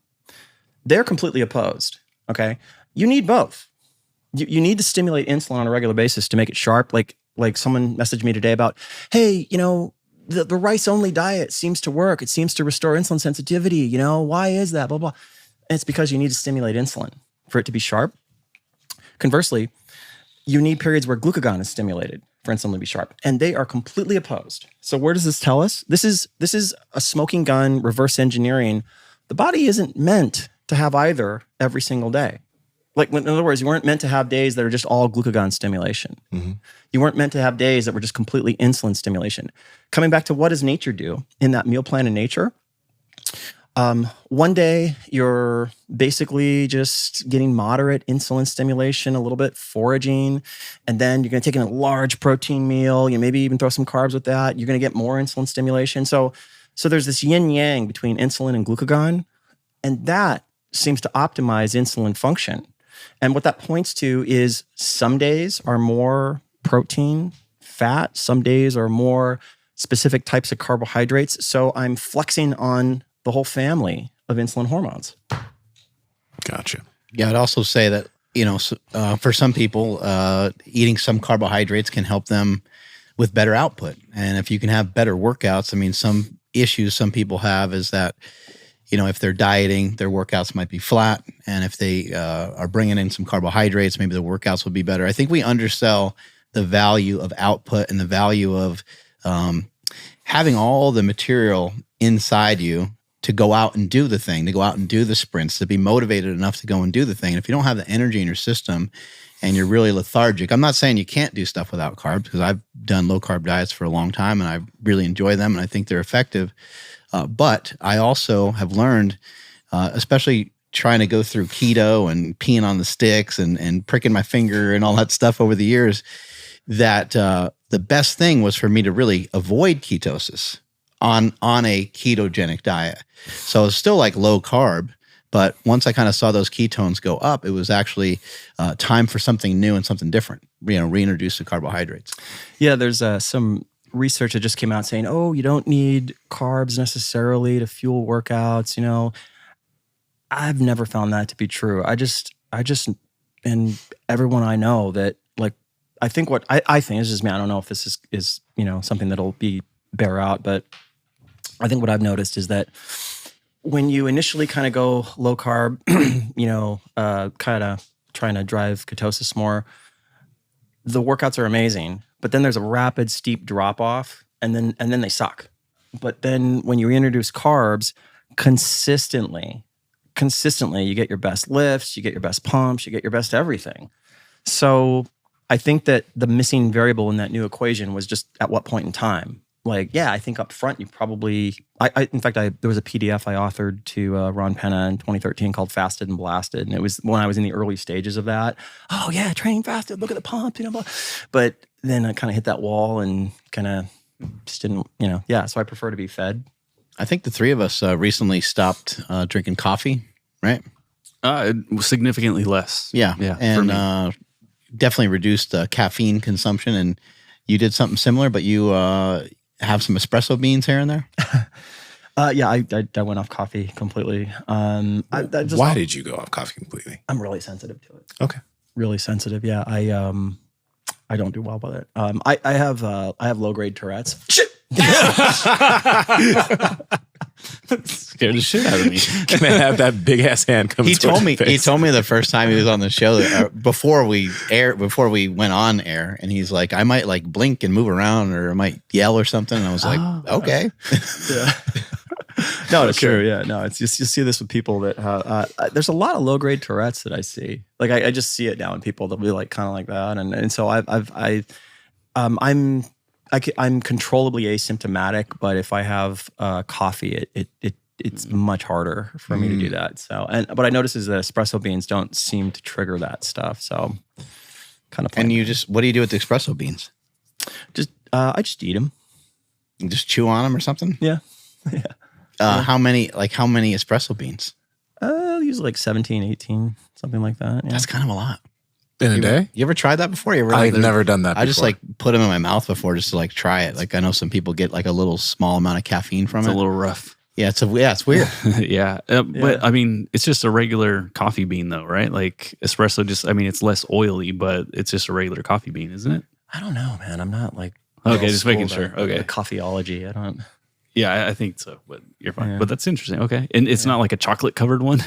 They're completely opposed, okay? You need both. You need to stimulate insulin on a regular basis to make it sharp. Like someone messaged me today about, hey, the rice-only diet seems to work. It seems to restore insulin sensitivity. Why is that? Blah, blah. And it's because you need to stimulate insulin for it to be sharp. Conversely, you need periods where glucagon is stimulated for insulin to be sharp. And they are completely opposed. So where does this tell us? This is a smoking gun, reverse engineering. The body isn't meant to have either every single day. Like, in other words, you weren't meant to have days that are just all glucagon stimulation. Mm-hmm. You weren't meant to have days that were just completely insulin stimulation. Coming back to what does nature do in that meal plan in nature? One day you're basically just getting moderate insulin stimulation, a little bit foraging, and then you're going to take in a large protein meal. You maybe even throw some carbs with that. You're going to get more insulin stimulation. So there's this yin yang between insulin and glucagon, and that seems to optimize insulin function. And what that points to is some days are more protein, fat. Some days are more specific types of carbohydrates. So I'm flexing on the whole family of insulin hormones. Gotcha. Yeah, I'd also say that, for some people, eating some carbohydrates can help them with better output. And if you can have better workouts, I mean, some issues some people have is that, if they're dieting, their workouts might be flat. And if they are bringing in some carbohydrates, maybe the workouts will be better. I think we undersell the value of output and the value of having all the material inside you to go out and do the thing, to go out and do the sprints, to be motivated enough to go and do the thing. And if you don't have the energy in your system and you're really lethargic, I'm not saying you can't do stuff without carbs, because I've done low carb diets for a long time and I really enjoy them and I think they're effective. But I also have learned, especially trying to go through keto and peeing on the sticks and pricking my finger and all that stuff over the years, that the best thing was for me to really avoid ketosis on a ketogenic diet. So it's still like low carb, but once I kind of saw those ketones go up, it was actually time for something new and something different, reintroduce the carbohydrates. Yeah, there's some research that just came out saying, you don't need carbs necessarily to fuel workouts. I've never found that to be true. I just, and everyone I know that, like, I think what I think is just me. I don't know if this is something that'll bear out, but I think what I've noticed is that when you initially kind of go low carb, kind of trying to drive ketosis more, the workouts are amazing, but then there's a rapid, steep drop off, and then they suck. But then when you reintroduce carbs consistently, you get your best lifts, you get your best pumps, you get your best everything. So I think that the missing variable in that new equation was just at what point in time. Like, yeah, I think up front you probably, in fact, there was a PDF I authored to Ron Penna in 2013 called Fasted and Blasted. And it was when I was in the early stages of that. Oh yeah, training fasted, look at the pump, blah. But then I kind of hit that wall and kind of just didn't, so I prefer to be fed. I think the three of us recently stopped drinking coffee, right? Significantly less. Yeah. And definitely reduced caffeine consumption. And you did something similar, but you have some espresso beans here and there? Yeah, I went off coffee completely. Why did you go off coffee completely? I'm really sensitive to it. Okay. Really sensitive. Yeah, I don't do well with it. I have low grade Tourette's. Shit. Scared the shit out of me. Can I have that big ass hand come? He told me the first time he was on the show before we went on air, and he's like, I might like blink and move around, or I might yell or something. And I was like, okay. Yeah. No, it's true. Yeah, no, it's just you see this with people that there's a lot of low grade Tourette's that I see. Like I just see it now in people that be like kind of like that, and so I'm controllably asymptomatic, but if I have coffee, it's much harder for me to do that. So, but I notice is that espresso beans don't seem to trigger that stuff. So, kind of. And what do you do with the espresso beans? I just eat them. You just chew on them or something? Yeah. How many espresso beans? Usually like 17, 18, something like that. Yeah. That's kind of a lot. In a day? You ever tried that before? I've never done that before. I just like put them in my mouth before just to like try it. Like I know some people get like a little small amount of caffeine from it. It's a little rough. Yeah, it's weird. Yeah. But I mean, it's just a regular coffee bean though, right? Like espresso it's less oily, but it's just a regular coffee bean, isn't it? I don't know, man. I'm not like... Okay, just making sure. Okay. Coffeeology. I don't... Yeah, I think so, but you're fine. Yeah. But that's interesting. Okay. And it's not like a chocolate covered one?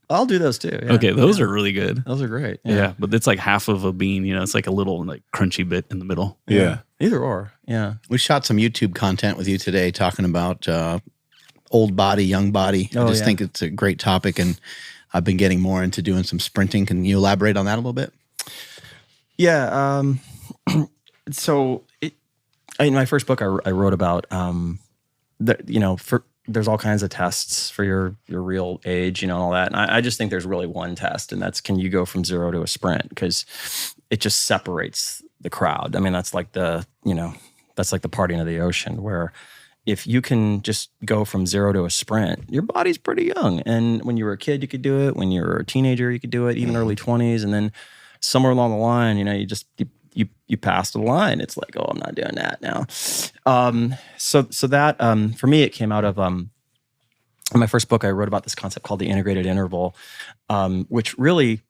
I'll do those too. Yeah. Okay, those are really good. Those are great. Yeah, but it's like half of a bean, it's like a little like crunchy bit in the middle. Yeah. Either or. Yeah. We shot some YouTube content with you today talking about old body, young body. I just think it's a great topic, and I've been getting more into doing some sprinting. Can you elaborate on that a little bit? Yeah. So in my first book, I wrote about there's all kinds of tests for your real age, and all that. And I just think there's really one test, and that's, can you go from 0 to a sprint? Because it just separates the crowd. I mean, that's like the parting of the ocean, where if you can just go from 0 to a sprint, your body's pretty young. And when you were a kid, you could do it. When you were a teenager, you could do it, even early 20s. And then somewhere along the line, you passed the line. It's like, oh, I'm not doing that now. So that, for me, it came out of, in my first book, I wrote about this concept called the integrated interval, which really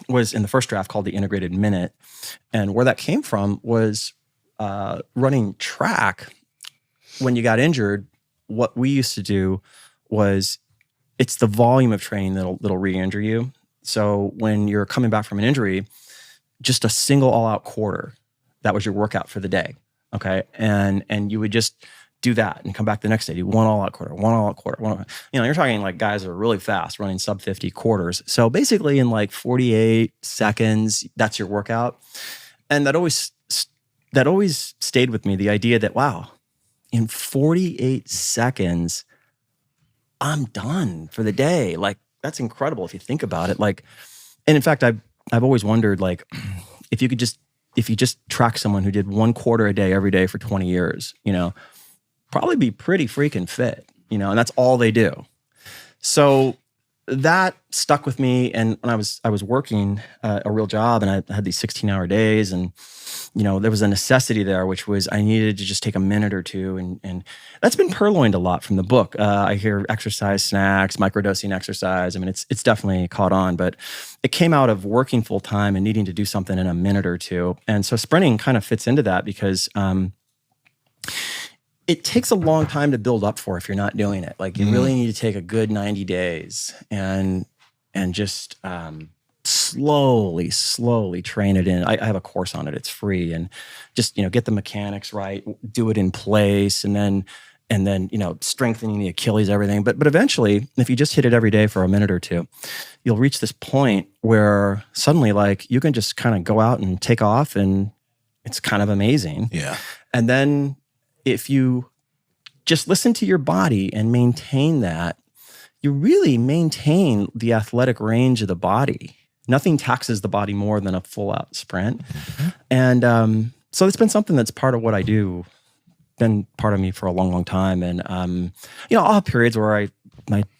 was in the first draft called the integrated minute. And where that came from was running track. When you got injured, what we used to do was, it's the volume of training that'll re-injure you. So when you're coming back from an injury, just a single all-out quarter, that was your workout for the day, okay? And you would just do that and come back the next day, do one all-out quarter. You're talking like guys that are really fast, running sub 50 quarters. So basically in like 48 seconds, that's your workout. And that always stayed with me, the idea that, wow, in 48 seconds, I'm done for the day. Like, that's incredible if you think about it. Like, and in fact, I've always wondered, like, if you just track someone who did 1 quarter a day every day for 20 years, probably be pretty freaking fit, and that's all they do. So that stuck with me. And when I was working a real job, and I had these 16-hour days, and there was a necessity there, which was I needed to just take a minute or two, and that's been purloined a lot from the book. I hear exercise snacks, microdosing exercise. I mean, it's definitely caught on, but it came out of working full time and needing to do something in a minute or two. And so sprinting kind of fits into that, because it takes a long time to build up for if you're not doing it. Like, you really need to take a good 90 days and just slowly train it in. I have a course on it. It's free, and just, get the mechanics right, do it in place, and then strengthening the Achilles, everything. But eventually, if you just hit it every day for a minute or two, you'll reach this point where suddenly, like, you can just kind of go out and take off, and it's kind of amazing. Yeah. And then if you just listen to your body and maintain that, you really maintain the athletic range of the body. Nothing taxes the body more than a full-out sprint. Mm-hmm. And so it's been something that's part of what I do, been part of me for a long, long time. And I'll have periods where I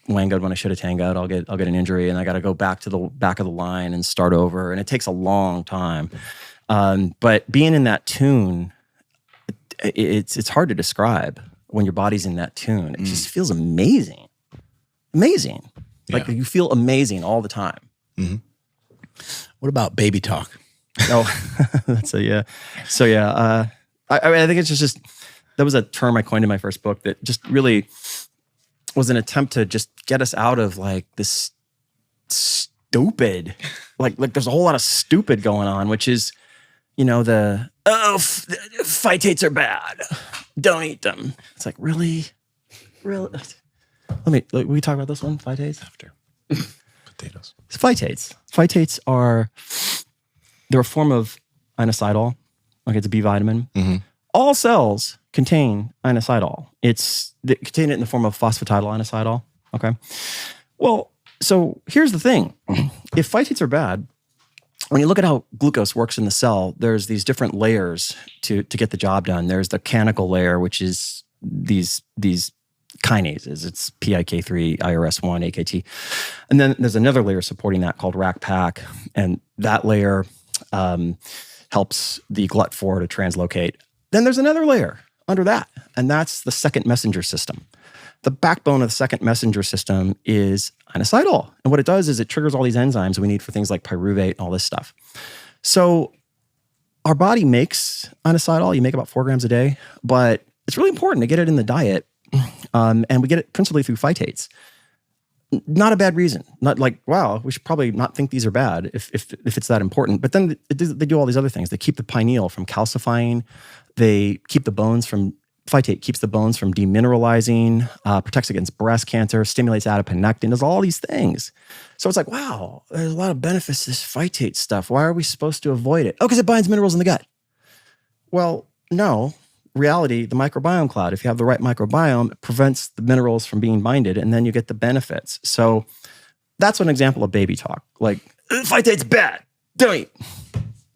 wangoed when I should have tangoed. I'll get an injury, and I got to go back to the back of the line and start over. And it takes a long time. But being in that tune, it's hard to describe when your body's in that tune. It just feels amazing. Amazing. Like, you feel amazing all the time. Mm-hmm. What about baby talk? Oh, that's yeah. So yeah, I think it's just that was a term I coined in my first book that just really was an attempt to just get us out of like this stupid, like there's a whole lot of stupid going on, which is, phytates are bad. Don't eat them. It's like, really? Will we talk about this one? Phytates? After. Potatoes. Phytates. Phytates they're a form of inositol. Okay, it's a B vitamin. Mm-hmm. All cells contain inositol. They contain it in the form of phosphatidylinositol. Okay. Well, so here's the thing. If phytates are bad, when you look at how glucose works in the cell, there's these different layers to get the job done. There's the canonical layer, which is these kinases. It's PIK3, IRS1, AKT. And then there's another layer supporting that called RAC-PAC. And that layer helps the GLUT4 to translocate. Then there's another layer under that, and that's the second messenger system. The backbone of the second messenger system is inositol. And what it does is it triggers all these enzymes we need for things like pyruvate and all this stuff. So our body makes inositol. You make about 4 grams a day, but it's really important to get it in the diet. And we get it principally through phytates. Not a bad reason. Not like, wow, we should probably not think these are bad if it's that important. But then they do all these other things. They keep the pineal from calcifying. They keep the bones from, phytate keeps the bones from demineralizing, protects against breast cancer, stimulates adiponectin, does all these things. So it's like, wow, there's a lot of benefits to this phytate stuff. Why are we supposed to avoid it? Oh, because it binds minerals in the gut. Well, no. reality, the microbiome cloud, if you have the right microbiome, it prevents the minerals from being binded, and then you get the benefits. So that's an example of baby talk. Like, phytate's bad, don't eat.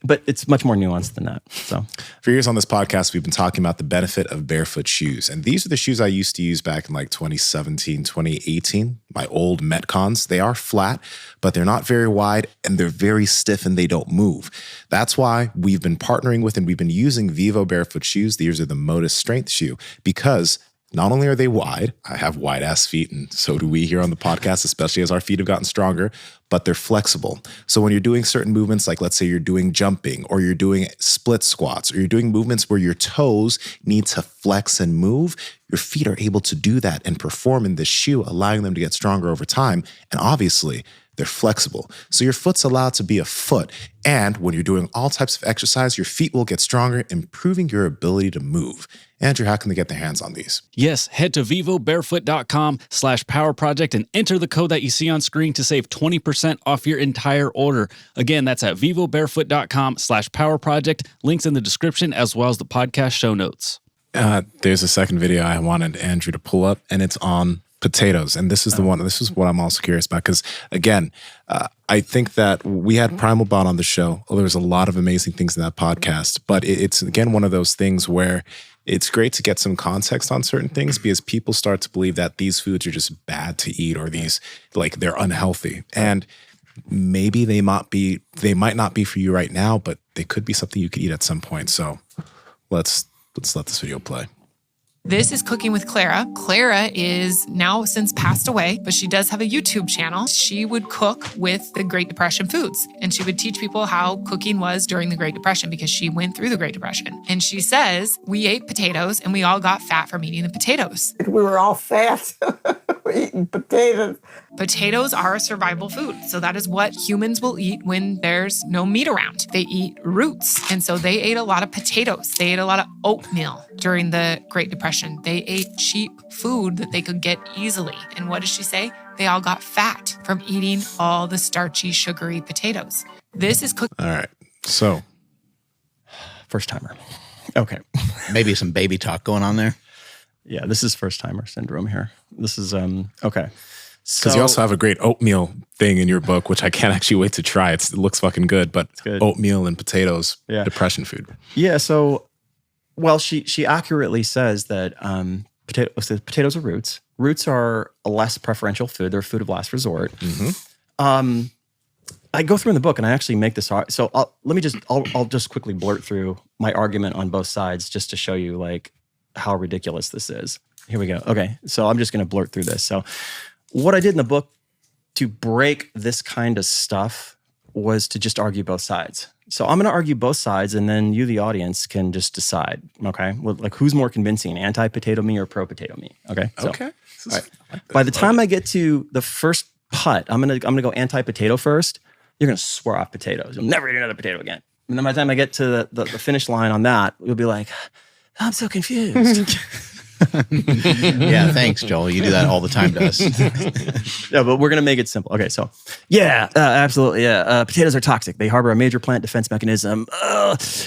But it's much more nuanced than that. So, for years on this podcast, we've been talking about the benefit of barefoot shoes. And these are the shoes I used to use back in like 2017, 2018. My old Metcons. They are flat, but they're not very wide, and they're very stiff, and they don't move. That's why we've been partnering with and we've been using Vivo Barefoot shoes. These are the Modus Strength shoe, because not only are they wide, I have wide ass feet, and so do we here on the podcast, especially as our feet have gotten stronger, but they're flexible. So when you're doing certain movements, like let's say you're doing jumping, or you're doing split squats, or you're doing movements where your toes need to flex and move, your feet are able to do that and perform in this shoe, allowing them to get stronger over time. And obviously, they're flexible. So your foot's allowed to be a foot. And when you're doing all types of exercise, your feet will get stronger, improving your ability to move. Andrew, how can they get their hands on these? Yes, head to vivobarefoot.com/powerproject and enter the code that you see on screen to save 20% off your entire order. Again, that's at vivobarefoot.com/powerproject. Links in the description as well as the podcast show notes. There's a second video I wanted Andrew to pull up, and it's on potatoes. And this is the one, this is what I'm also curious about. Because again, I think that we had Primal Bot on the show. There was a lot of amazing things in that podcast, but it's again, one of those things where it's great to get some context on certain things, because people start to believe that these foods are just bad to eat, or these, like, they're unhealthy. And maybe they might not be for you right now, but they could be something you could eat at some point. So let's let this video play. This is Cooking with Clara. Clara is now since passed away, but she does have a YouTube channel. She would cook with the Great Depression foods, and she would teach people how cooking was during the Great Depression, because she went through the Great Depression. And she says, we ate potatoes and we all got fat from eating the potatoes. We were all fat. We're eating potatoes. Potatoes are a survival food. So that is what humans will eat when there's no meat around. They eat roots. And so they ate a lot of potatoes. They ate a lot of oatmeal during the Great Depression. They ate cheap food that they could get easily. And what does she say? They all got fat from eating all the starchy, sugary potatoes. This is All right. So, first timer. Okay. Maybe some baby talk going on there. Yeah, this is first timer syndrome here. This is okay. Because you also have a great oatmeal thing in your book, which I can't actually wait to try. It looks fucking good, but good. Oatmeal and potatoes, depression food. Yeah, so, well, she accurately says that potatoes are roots. Roots are a less preferential food. They're a food of last resort. Mm-hmm. I go through in the book and I actually make this. So I'll just quickly blurt through my argument on both sides just to show you like how ridiculous this is. Here we go. Okay, so I'm just going to blurt through this. So what I did in the book to break this kind of stuff was to just argue both sides. So I'm going to argue both sides, and then you, the audience, can just decide. Okay, well, like who's more convincing, anti-potato me or pro-potato me? Okay. So, okay. All right. By the time I get to the first putt, I'm gonna go anti-potato first. You're gonna swear off potatoes. You'll never eat another potato again. And then by the time I get to the finish line on that, you'll be like, I'm so confused. Yeah, thanks, Joel. You do that all the time to us. Yeah, but we're going to make it simple. Okay, so yeah, absolutely. Yeah, potatoes are toxic. They harbor a major plant defense mechanism.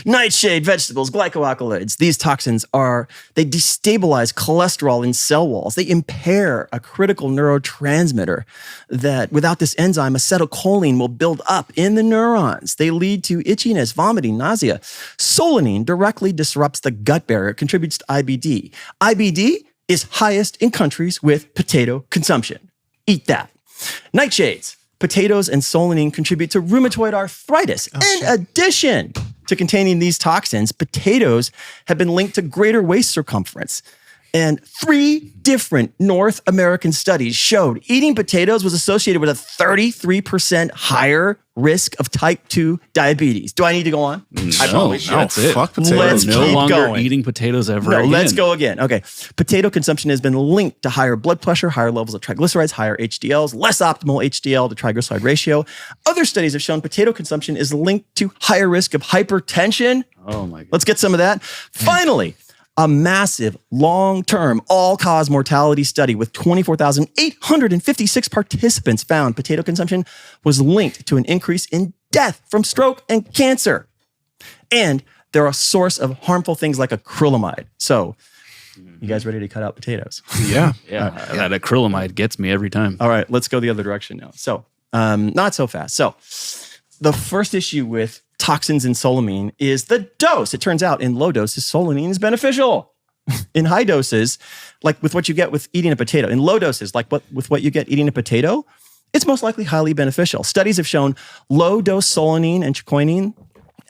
Nightshade, vegetables, glycoalkaloids. These toxins they destabilize cholesterol in cell walls. They impair a critical neurotransmitter that without this enzyme, acetylcholine will build up in the neurons. They lead to itchiness, vomiting, nausea. Solanine directly disrupts the gut barrier. It contributes to IBD. IBD is highest in countries with potato consumption. Eat that. Nightshades. Potatoes and solanine contribute to rheumatoid arthritis. In addition to containing these toxins, potatoes have been linked to greater waist circumference. And 3 different North American studies showed eating potatoes was associated with a 33% higher risk of type 2 diabetes. Do I need to go on? I probably should. That's it. Fuck potatoes. Let's no keep longer going. eating potatoes ever No, again. let's go again. Okay. Potato consumption has been linked to higher blood pressure, higher levels of triglycerides, higher HDLs, less optimal HDL to triglyceride ratio. Other studies have shown potato consumption is linked to higher risk of hypertension. Oh my God. Let's get some of that. Finally, a massive long-term all-cause mortality study with 24,856 participants found potato consumption was linked to an increase in death from stroke and cancer. And they're a source of harmful things like acrylamide. So, you guys ready to cut out potatoes? Yeah. That acrylamide gets me every time. All right, let's go the other direction now. So, not so fast. So, the first issue with toxins in solanine is the dose. It turns out in low doses, solanine is beneficial. In high doses, like with what you get with eating a potato, in low doses, like with what you get eating a potato, it's most likely highly beneficial. Studies have shown low-dose solanine and quinine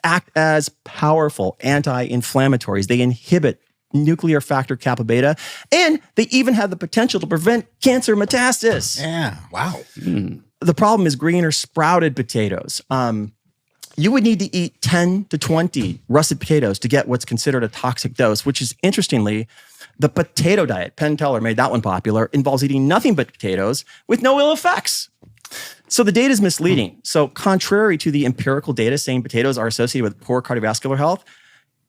act as powerful anti-inflammatories. They inhibit nuclear factor kappa beta, and they even have the potential to prevent cancer metastasis. Yeah. Wow. The problem is green or sprouted potatoes. You would need to eat 10 to 20 russet potatoes to get what's considered a toxic dose, which is, interestingly, the potato diet, Penn Teller made that one popular, involves eating nothing but potatoes with no ill effects. So the data is misleading. So contrary to the empirical data saying potatoes are associated with poor cardiovascular health,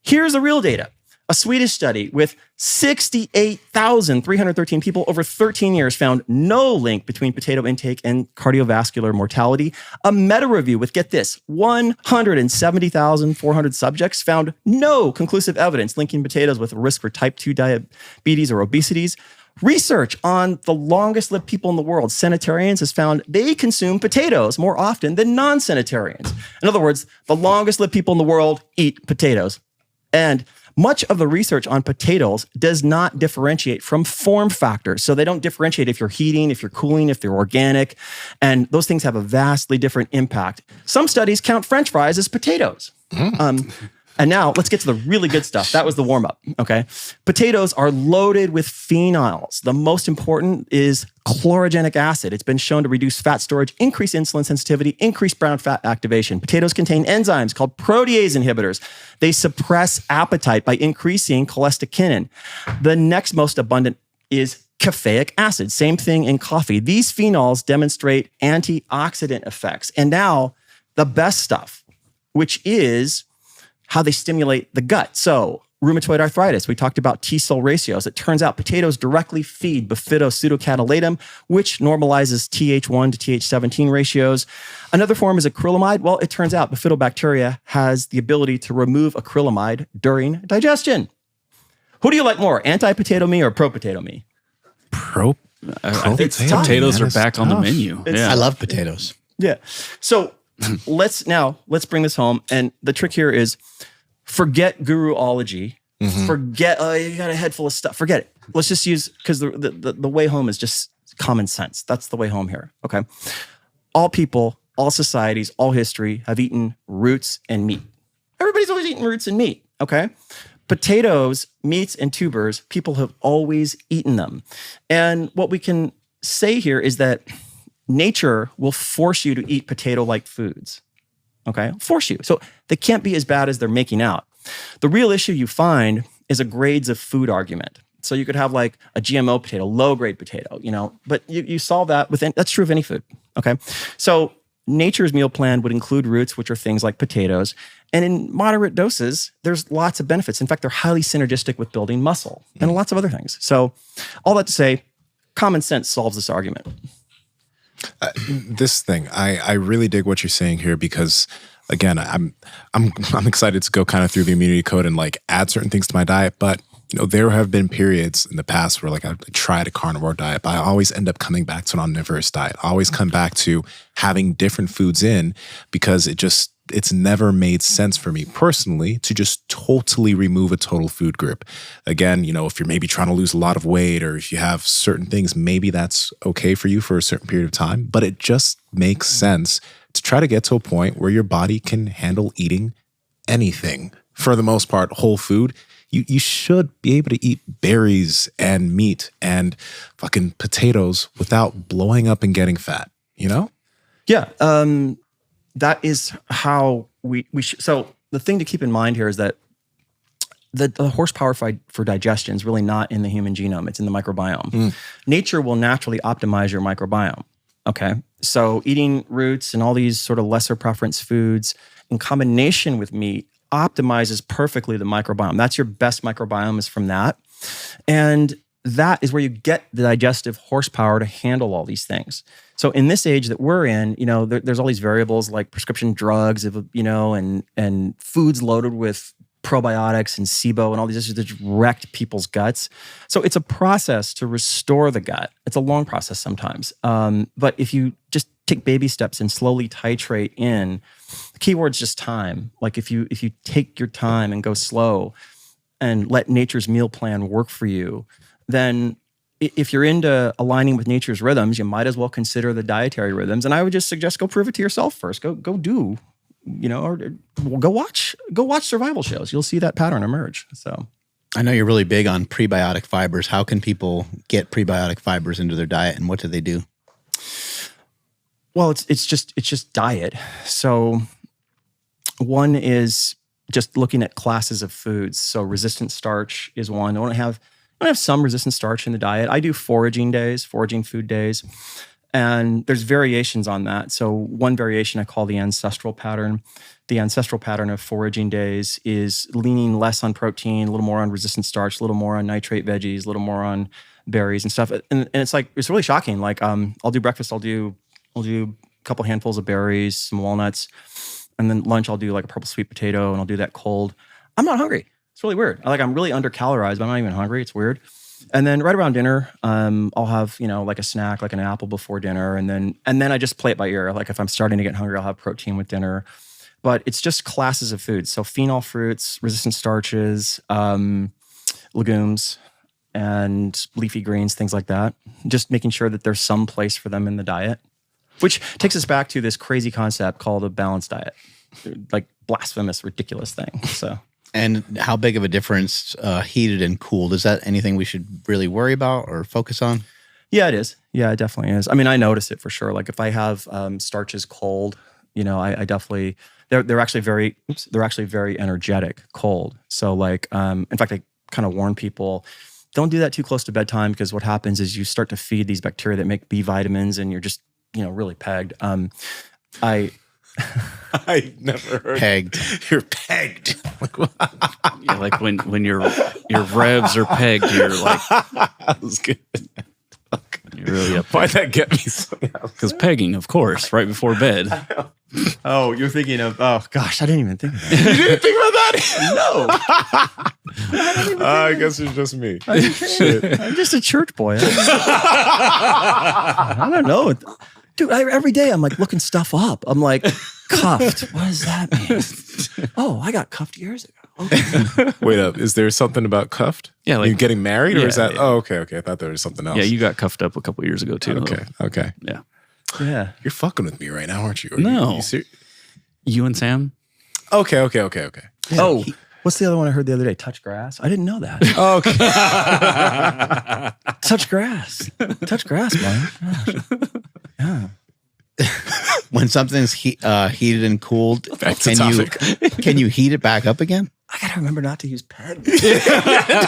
here's the real data. A Swedish study with 68,313 people over 13 years found no link between potato intake and cardiovascular mortality. A meta-review with, get this, 170,400 subjects found no conclusive evidence linking potatoes with risk for type 2 diabetes or obesities. Research on the longest-lived people in the world, centenarians, has found they consume potatoes more often than non-centenarians. In other words, the longest-lived people in the world eat potatoes. And much of the research on potatoes does not differentiate from form factors. So they don't differentiate if you're heating, if you're cooling, if they're organic. And those things have a vastly different impact. Some studies count French fries as potatoes. And now let's get to the really good stuff. That was the warm-up, okay? Potatoes are loaded with phenols. The most important is chlorogenic acid. It's been shown to reduce fat storage, increase insulin sensitivity, increase brown fat activation. Potatoes contain enzymes called protease inhibitors. They suppress appetite by increasing cholecystokinin. The next most abundant is caffeic acid. Same thing in coffee. These phenols demonstrate antioxidant effects. And now the best stuff, which is how they stimulate the gut. So rheumatoid arthritis, we talked about T-cell ratios. It turns out potatoes directly feed bifidopseudocatylatum, which normalizes Th1 to Th17 ratios. Another form is acrylamide. Well, it turns out bifidobacteria has the ability to remove acrylamide during digestion. Who do you like more, anti-potato me or pro-potato me? I think potatoes are back on the menu. I love potatoes. Yeah. So let's bring this home. And the trick here is forget guruology. Forget, you got a head full of stuff. Forget it. Let's just use, because the way home is just common sense. That's the way home here. Okay. All people, all societies, all history have eaten roots and meat. Everybody's always eaten roots and meat. Okay. Potatoes, meats, and tubers, people have always eaten them. And what we can say here is that nature will force you to eat potato-like foods, okay? Force you. So they can't be as bad as they're making out. The real issue you find is a grades of food argument. So you could have like a GMO potato, low-grade potato, but you solve that that's true of any food, okay? So nature's meal plan would include roots, which are things like potatoes. And in moderate doses, there's lots of benefits. In fact, they're highly synergistic with building muscle and lots of other things. So all that to say, common sense solves this argument. This thing, I really dig what you're saying here because, again, I'm excited to go kind of through the immunity code and like add certain things to my diet. But there have been periods in the past where like I tried a carnivore diet, but I always end up coming back to an omnivorous diet. I always come back to having different foods in because it's never made sense for me personally to just totally remove a total food group. Again, if you're maybe trying to lose a lot of weight or if you have certain things, maybe that's okay for you for a certain period of time, but it just makes sense to try to get to a point where your body can handle eating anything. For the most part, whole food. You should be able to eat berries and meat and fucking potatoes without blowing up and getting fat, Yeah. That is how we should. So the thing to keep in mind here is that the horsepower for digestion is really not in the human genome. It's in the microbiome. Nature will naturally optimize your microbiome. Okay. So eating roots and all these sort of lesser preference foods in combination with meat optimizes perfectly the microbiome. That's your best microbiome is from that. And that is where you get the digestive horsepower to handle all these things. So in this age that we're in, there's all these variables like prescription drugs, and foods loaded with probiotics and SIBO and all these issues that just wrecked people's guts. So it's a process to restore the gut. It's a long process sometimes. But if you just take baby steps and slowly titrate in, the key word's just time. Like if you take your time and go slow and let nature's meal plan work for you, then if you're into aligning with nature's rhythms, you might as well consider the dietary rhythms. And I would just suggest go prove it to yourself first. Go do, or go watch survival shows. You'll see that pattern emerge. So I know you're really big on prebiotic fibers. How can people get prebiotic fibers into their diet, and what do they do? Well, it's just diet. So one is just looking at classes of foods. So resistant starch is one. I want to have some resistant starch in the diet. I do foraging food days, and there's variations on that. So one variation I call the ancestral pattern. The ancestral pattern of foraging days is leaning less on protein, a little more on resistant starch, a little more on nitrate veggies, a little more on berries and stuff. And it's really shocking. Like I'll do breakfast, I'll do a couple handfuls of berries, some walnuts, and then lunch I'll do like a purple sweet potato, and I'll do that cold. I'm not hungry. It's really weird. I'm really under-calorized, but I'm not even hungry. It's weird. And then right around dinner, I'll have, like a snack, like an apple before dinner. And then I just play it by ear. Like if I'm starting to get hungry, I'll have protein with dinner. But it's just classes of foods. So phenol fruits, resistant starches, legumes, and leafy greens, things like that. Just making sure that there's some place for them in the diet, which takes us back to this crazy concept called a balanced diet. Like blasphemous, ridiculous thing. So... And how big of a difference heated and cooled? Is that anything we should really worry about or focus on? Yeah, it is. Yeah, it definitely is. I mean, I notice it for sure. Like if I have starches cold, I definitely, they're actually very energetic cold. So like, in fact, I kind of warn people, don't do that too close to bedtime, because what happens is you start to feed these bacteria that make B vitamins, and you're just, really pegged. I never heard pegged. You're pegged. Yeah, like when your revs are pegged, you're like, that was good. You're really up. Why'd that get me so? Because pegging, of course, right before bed. Oh, you're thinking of, oh gosh, I didn't even think of that. You didn't think about that? No. I guess it's just me. Shit. I'm just a church boy. I don't know. Dude, every day I'm like looking stuff up. I'm like, cuffed. What does that mean? Oh, I got cuffed years ago. Okay. Wait up. Is there something about cuffed? Yeah, like you getting married, or is that? Yeah. Oh, okay. I thought there was something else. Yeah, you got cuffed up a couple years ago too. Okay. Yeah. Yeah. You're fucking with me right now, aren't you? No. You and Sam? Okay. Oh, what's the other one I heard the other day? Touch grass? I didn't know that. Okay. Touch grass, man. Gosh. Yeah. When something's heated and cooled, can you heat it back up again? I gotta remember not to use pegged.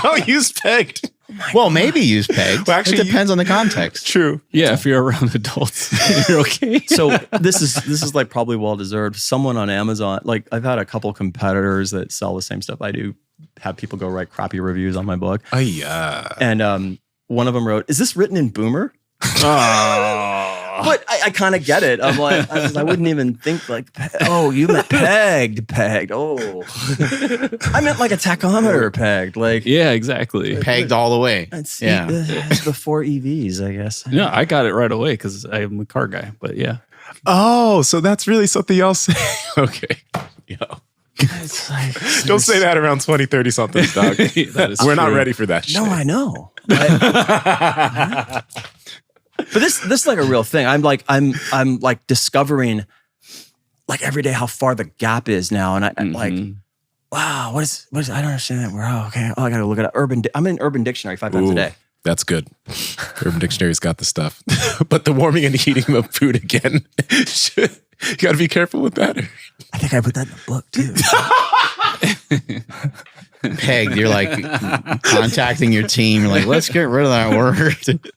Don't use pegged. Well, maybe use pegged. Well, actually, it depends on the context. True. Yeah, if you're around adults, you're okay. So this is like probably well deserved. Someone on Amazon, like I've had a couple competitors that sell the same stuff I do, have people go write crappy reviews on my book. Oh yeah. And one of them wrote, "Is this written in Boomer?" Oh. But I kind of get it. I'm like, I wouldn't even think like, oh, you meant pegged. Oh, I meant like a tachometer pegged. Like, Yeah, exactly. Pegged all the way. it's, Yeah. it's before EVs, I guess. No, I got it right away because I'm a car guy. But yeah, Oh, so that's really something else. Okay. Yeah. It's like, Don't say that around 20, 30 something, dog. that is We're not true. ready for that shit. No, I know. But this is like a real thing. I'm like discovering like every day how far the gap is now, and I'm like, wow, what is I don't understand that. Okay. Oh, I gotta look it up. I'm in Urban Dictionary 5 times a day. That's good. Urban Dictionary's got the stuff. But the warming and heating of food again, you got to be careful with that. I think I put that in the book too. Pegged. You're like contacting your team. You're like, let's get rid of that word.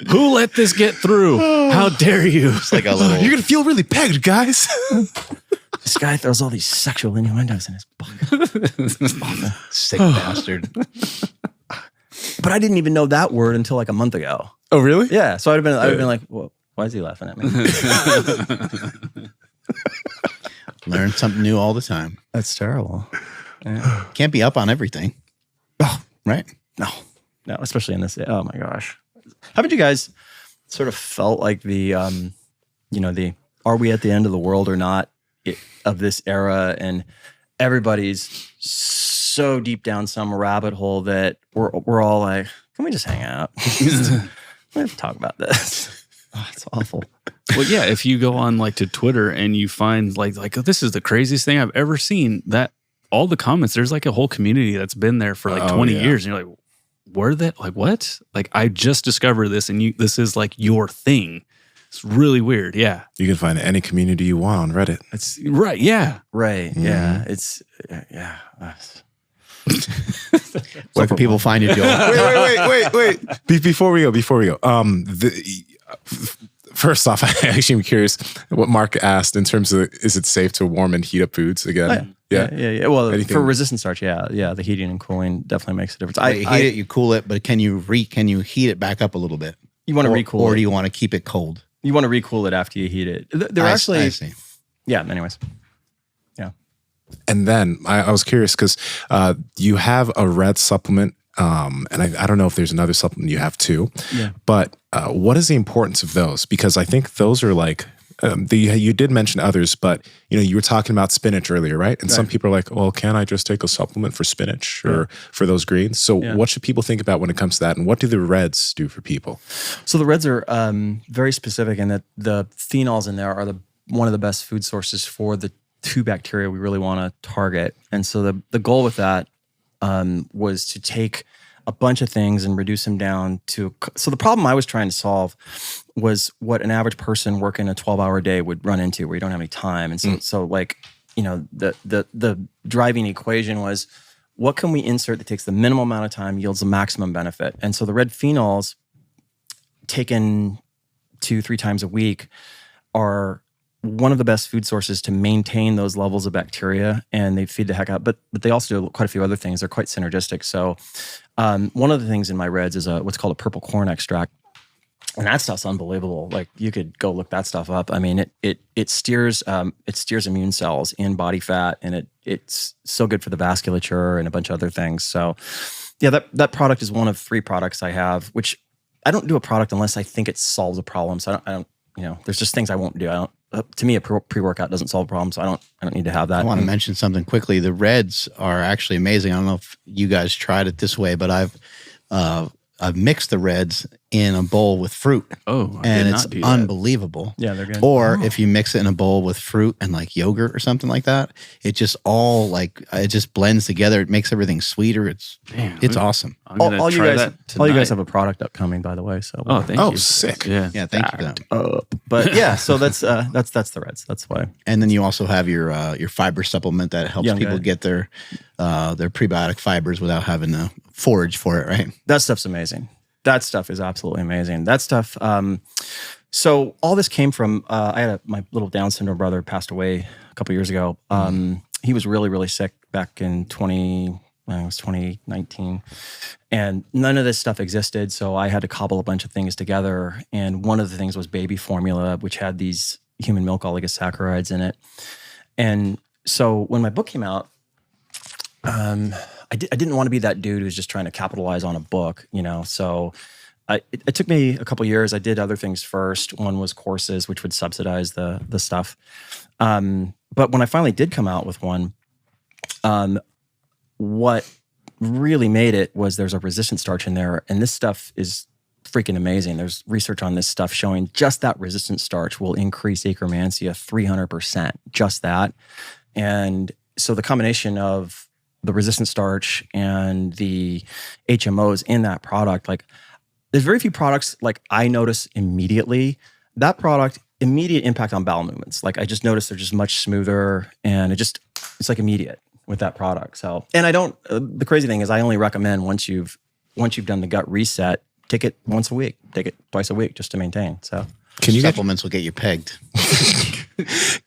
Who let this get through? How dare you? It's like a little. You're going to feel really pegged, guys. This guy throws all these sexual innuendos in his book. sick bastard. But I didn't even know that word until like a month ago. Oh, really? Yeah. So I'd have been like, well, why is he laughing at me? Learn something new all the time. That's terrible. Can't be up on everything. Oh, right? No, especially in this. Oh my gosh. Haven't you guys sort of felt like the are we at the end of the world or not of this era, and everybody's so deep down some rabbit hole that we're all like, can we just hang out? We have to talk about this. Oh, it's awful. Well, yeah, if you go on like to Twitter and you find like this is the craziest thing I've ever seen, that all the comments, there's like a whole community that's been there for like 20 years. And you're like, were that like what? Like I just discovered this and this is like your thing. It's really weird. Yeah. You can find any community you want on Reddit. It's right. Yeah. Right. Mm-hmm. Yeah. It's yeah. Where can people find you, Joel? Wait. Before we go. First off, I actually am curious what Mark asked in terms of, is it safe to warm and heat up foods again? Yeah. Well, for resistant starch, yeah, the heating and cooling definitely makes a difference. You heat it, you cool it, but can you heat it back up a little bit? You want to recool it, or do you want to keep it cold? You want to recool it after you heat it. They're actually, I see. Yeah. Anyways, yeah. And then I was curious because you have a red supplement. And I don't know if there's another supplement you have too, but what is the importance of those? Because I think those are like, you did mention others, but you were talking about spinach earlier, right? And some people are like, well, can I just take a supplement for spinach or for those greens? So what should people think about when it comes to that? And what do the reds do for people? So the reds are very specific in that the phenols in there are one of the best food sources for the two bacteria we really want to target. And so the goal with that was to take a bunch of things and reduce them down to. So the problem I was trying to solve was what an average person working a 12-hour day would run into, where you don't have any time. And so like, the driving equation was, what can we insert that takes the minimum amount of time, yields the maximum benefit? And so the red phenols, taken 2-3 times a week, are one of the best food sources to maintain those levels of bacteria, and they feed the heck out. But they also do quite a few other things. They're quite synergistic. So one of the things in my reds is what's called a purple corn extract, and that stuff's unbelievable. Like you could go look that stuff up. I mean, it steers immune cells in body fat, and it's so good for the vasculature and a bunch of other things. So yeah, that product is one of 3 products I have, which I don't do a product unless I think it solves a problem. So I don't there's just things I won't do. To me, a pre-workout doesn't solve problems, so I don't need to have that. I want to mention something quickly. The reds are actually amazing. I don't know if you guys tried it this way, but I've mixed the reds in a bowl with fruit. Oh, and it's unbelievable. Yeah, they're good. Or if you mix it in a bowl with fruit and like yogurt or something like that, it just it just blends together. It makes everything sweeter. It's awesome. All you guys have a product upcoming, by the way. So thank you. Sick. Yeah, thank you for that. But yeah, so that's the reds. That's why. And then you also have your fiber supplement that helps people get their prebiotic fibers without having to forage for it, right? That stuff's amazing. That stuff is absolutely amazing. That stuff. So all this came from I had my little Down syndrome brother passed away a couple years ago. He was really, really sick back in 2019, and none of this stuff existed. So I had to cobble a bunch of things together. And one of the things was baby formula, which had these human milk oligosaccharides in it. And so when my book came out, I didn't want to be that dude who's just trying to capitalize on a book, So it took me a couple years. I did other things first. One was courses, which would subsidize the stuff. But when I finally did come out with one, what really made it was there's a resistant starch in there, and this stuff is freaking amazing. There's research on this stuff showing just that resistant starch will increase akromansia 300%, just that. And so the combination of the resistant starch and the HMOs in that product, like there's very few products like I notice immediately. That product, immediate impact on bowel movements. Like I just noticed they're just much smoother, and it's like immediate with that product. So, and I don't, the crazy thing is I only recommend once you've done the gut reset, take it once a week, take it twice a week just to maintain. So supplements will get you pegged.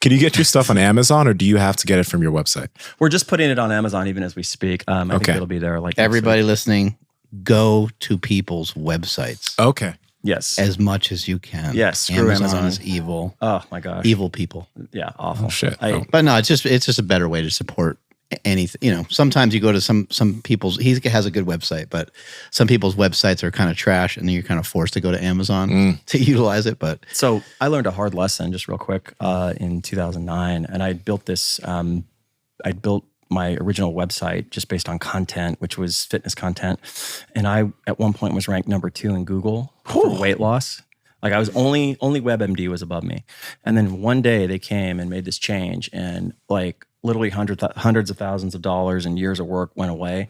Can you get your stuff on Amazon, or do you have to get it from your website? We're just putting it on Amazon even as we speak. I think it'll be there. Like everybody listening, go to people's websites. Okay. Yes. As much as you can. Yes. Screw Amazon is evil. Oh my gosh. Evil people. Yeah. Awful. Oh shit. But no, it's just a better way to support anything. You know, sometimes you go to some people's. He has a good website, but some people's websites are kind of trash, and then you're kind of forced to go to Amazon to utilize it. But so I learned a hard lesson just real quick in 2009, and I built this. I built my original website just based on content, which was fitness content, and I at one point was ranked number 2 in Google for weight loss. Like I was only WebMD was above me, and then one day they came and made this change, and like literally hundreds of thousands of dollars and years of work went away.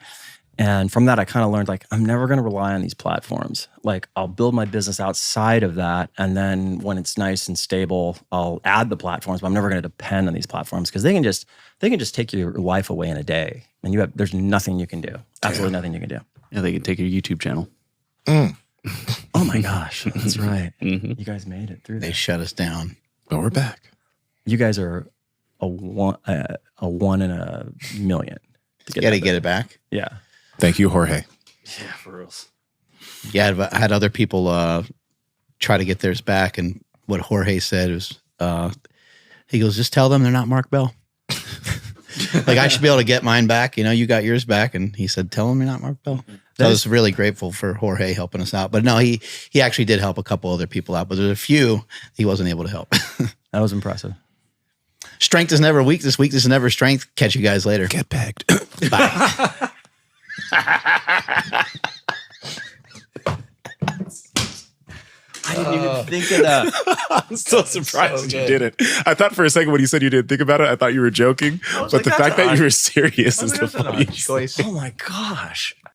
And from that, I kind of learned like I'm never going to rely on these platforms. Like I'll build my business outside of that, and then when it's nice and stable, I'll add the platforms. But I'm never going to depend on these platforms because they can just take your life away in a day, and there's nothing you can do. Absolutely nothing you can do. Yeah, they can take your YouTube channel. Oh my gosh, that's right. You guys made it through. they shut us down. But we're back. You guys are a one in a million. You got to get it back. Yeah. Thank you, Jorge. Yeah, for real. Yeah, I had other people try to get theirs back, and what Jorge said was, he goes, "Just tell them they're not Mark Bell." Like I should be able to get mine back. You know, you got yours back, and he said, "Tell them you're not Mark Bell." So I was really grateful for Jorge helping us out. But no, he actually did help a couple other people out, but there's a few he wasn't able to help. That was impressive. Strength is never weakness. Weakness is never strength. Catch you guys later. Get pegged. Bye. I didn't even think of that. I'm so surprised you didn't. I thought for a second when you said you didn't think about it, I thought you were joking. But the fact that you were serious is the funny choice. Oh my gosh.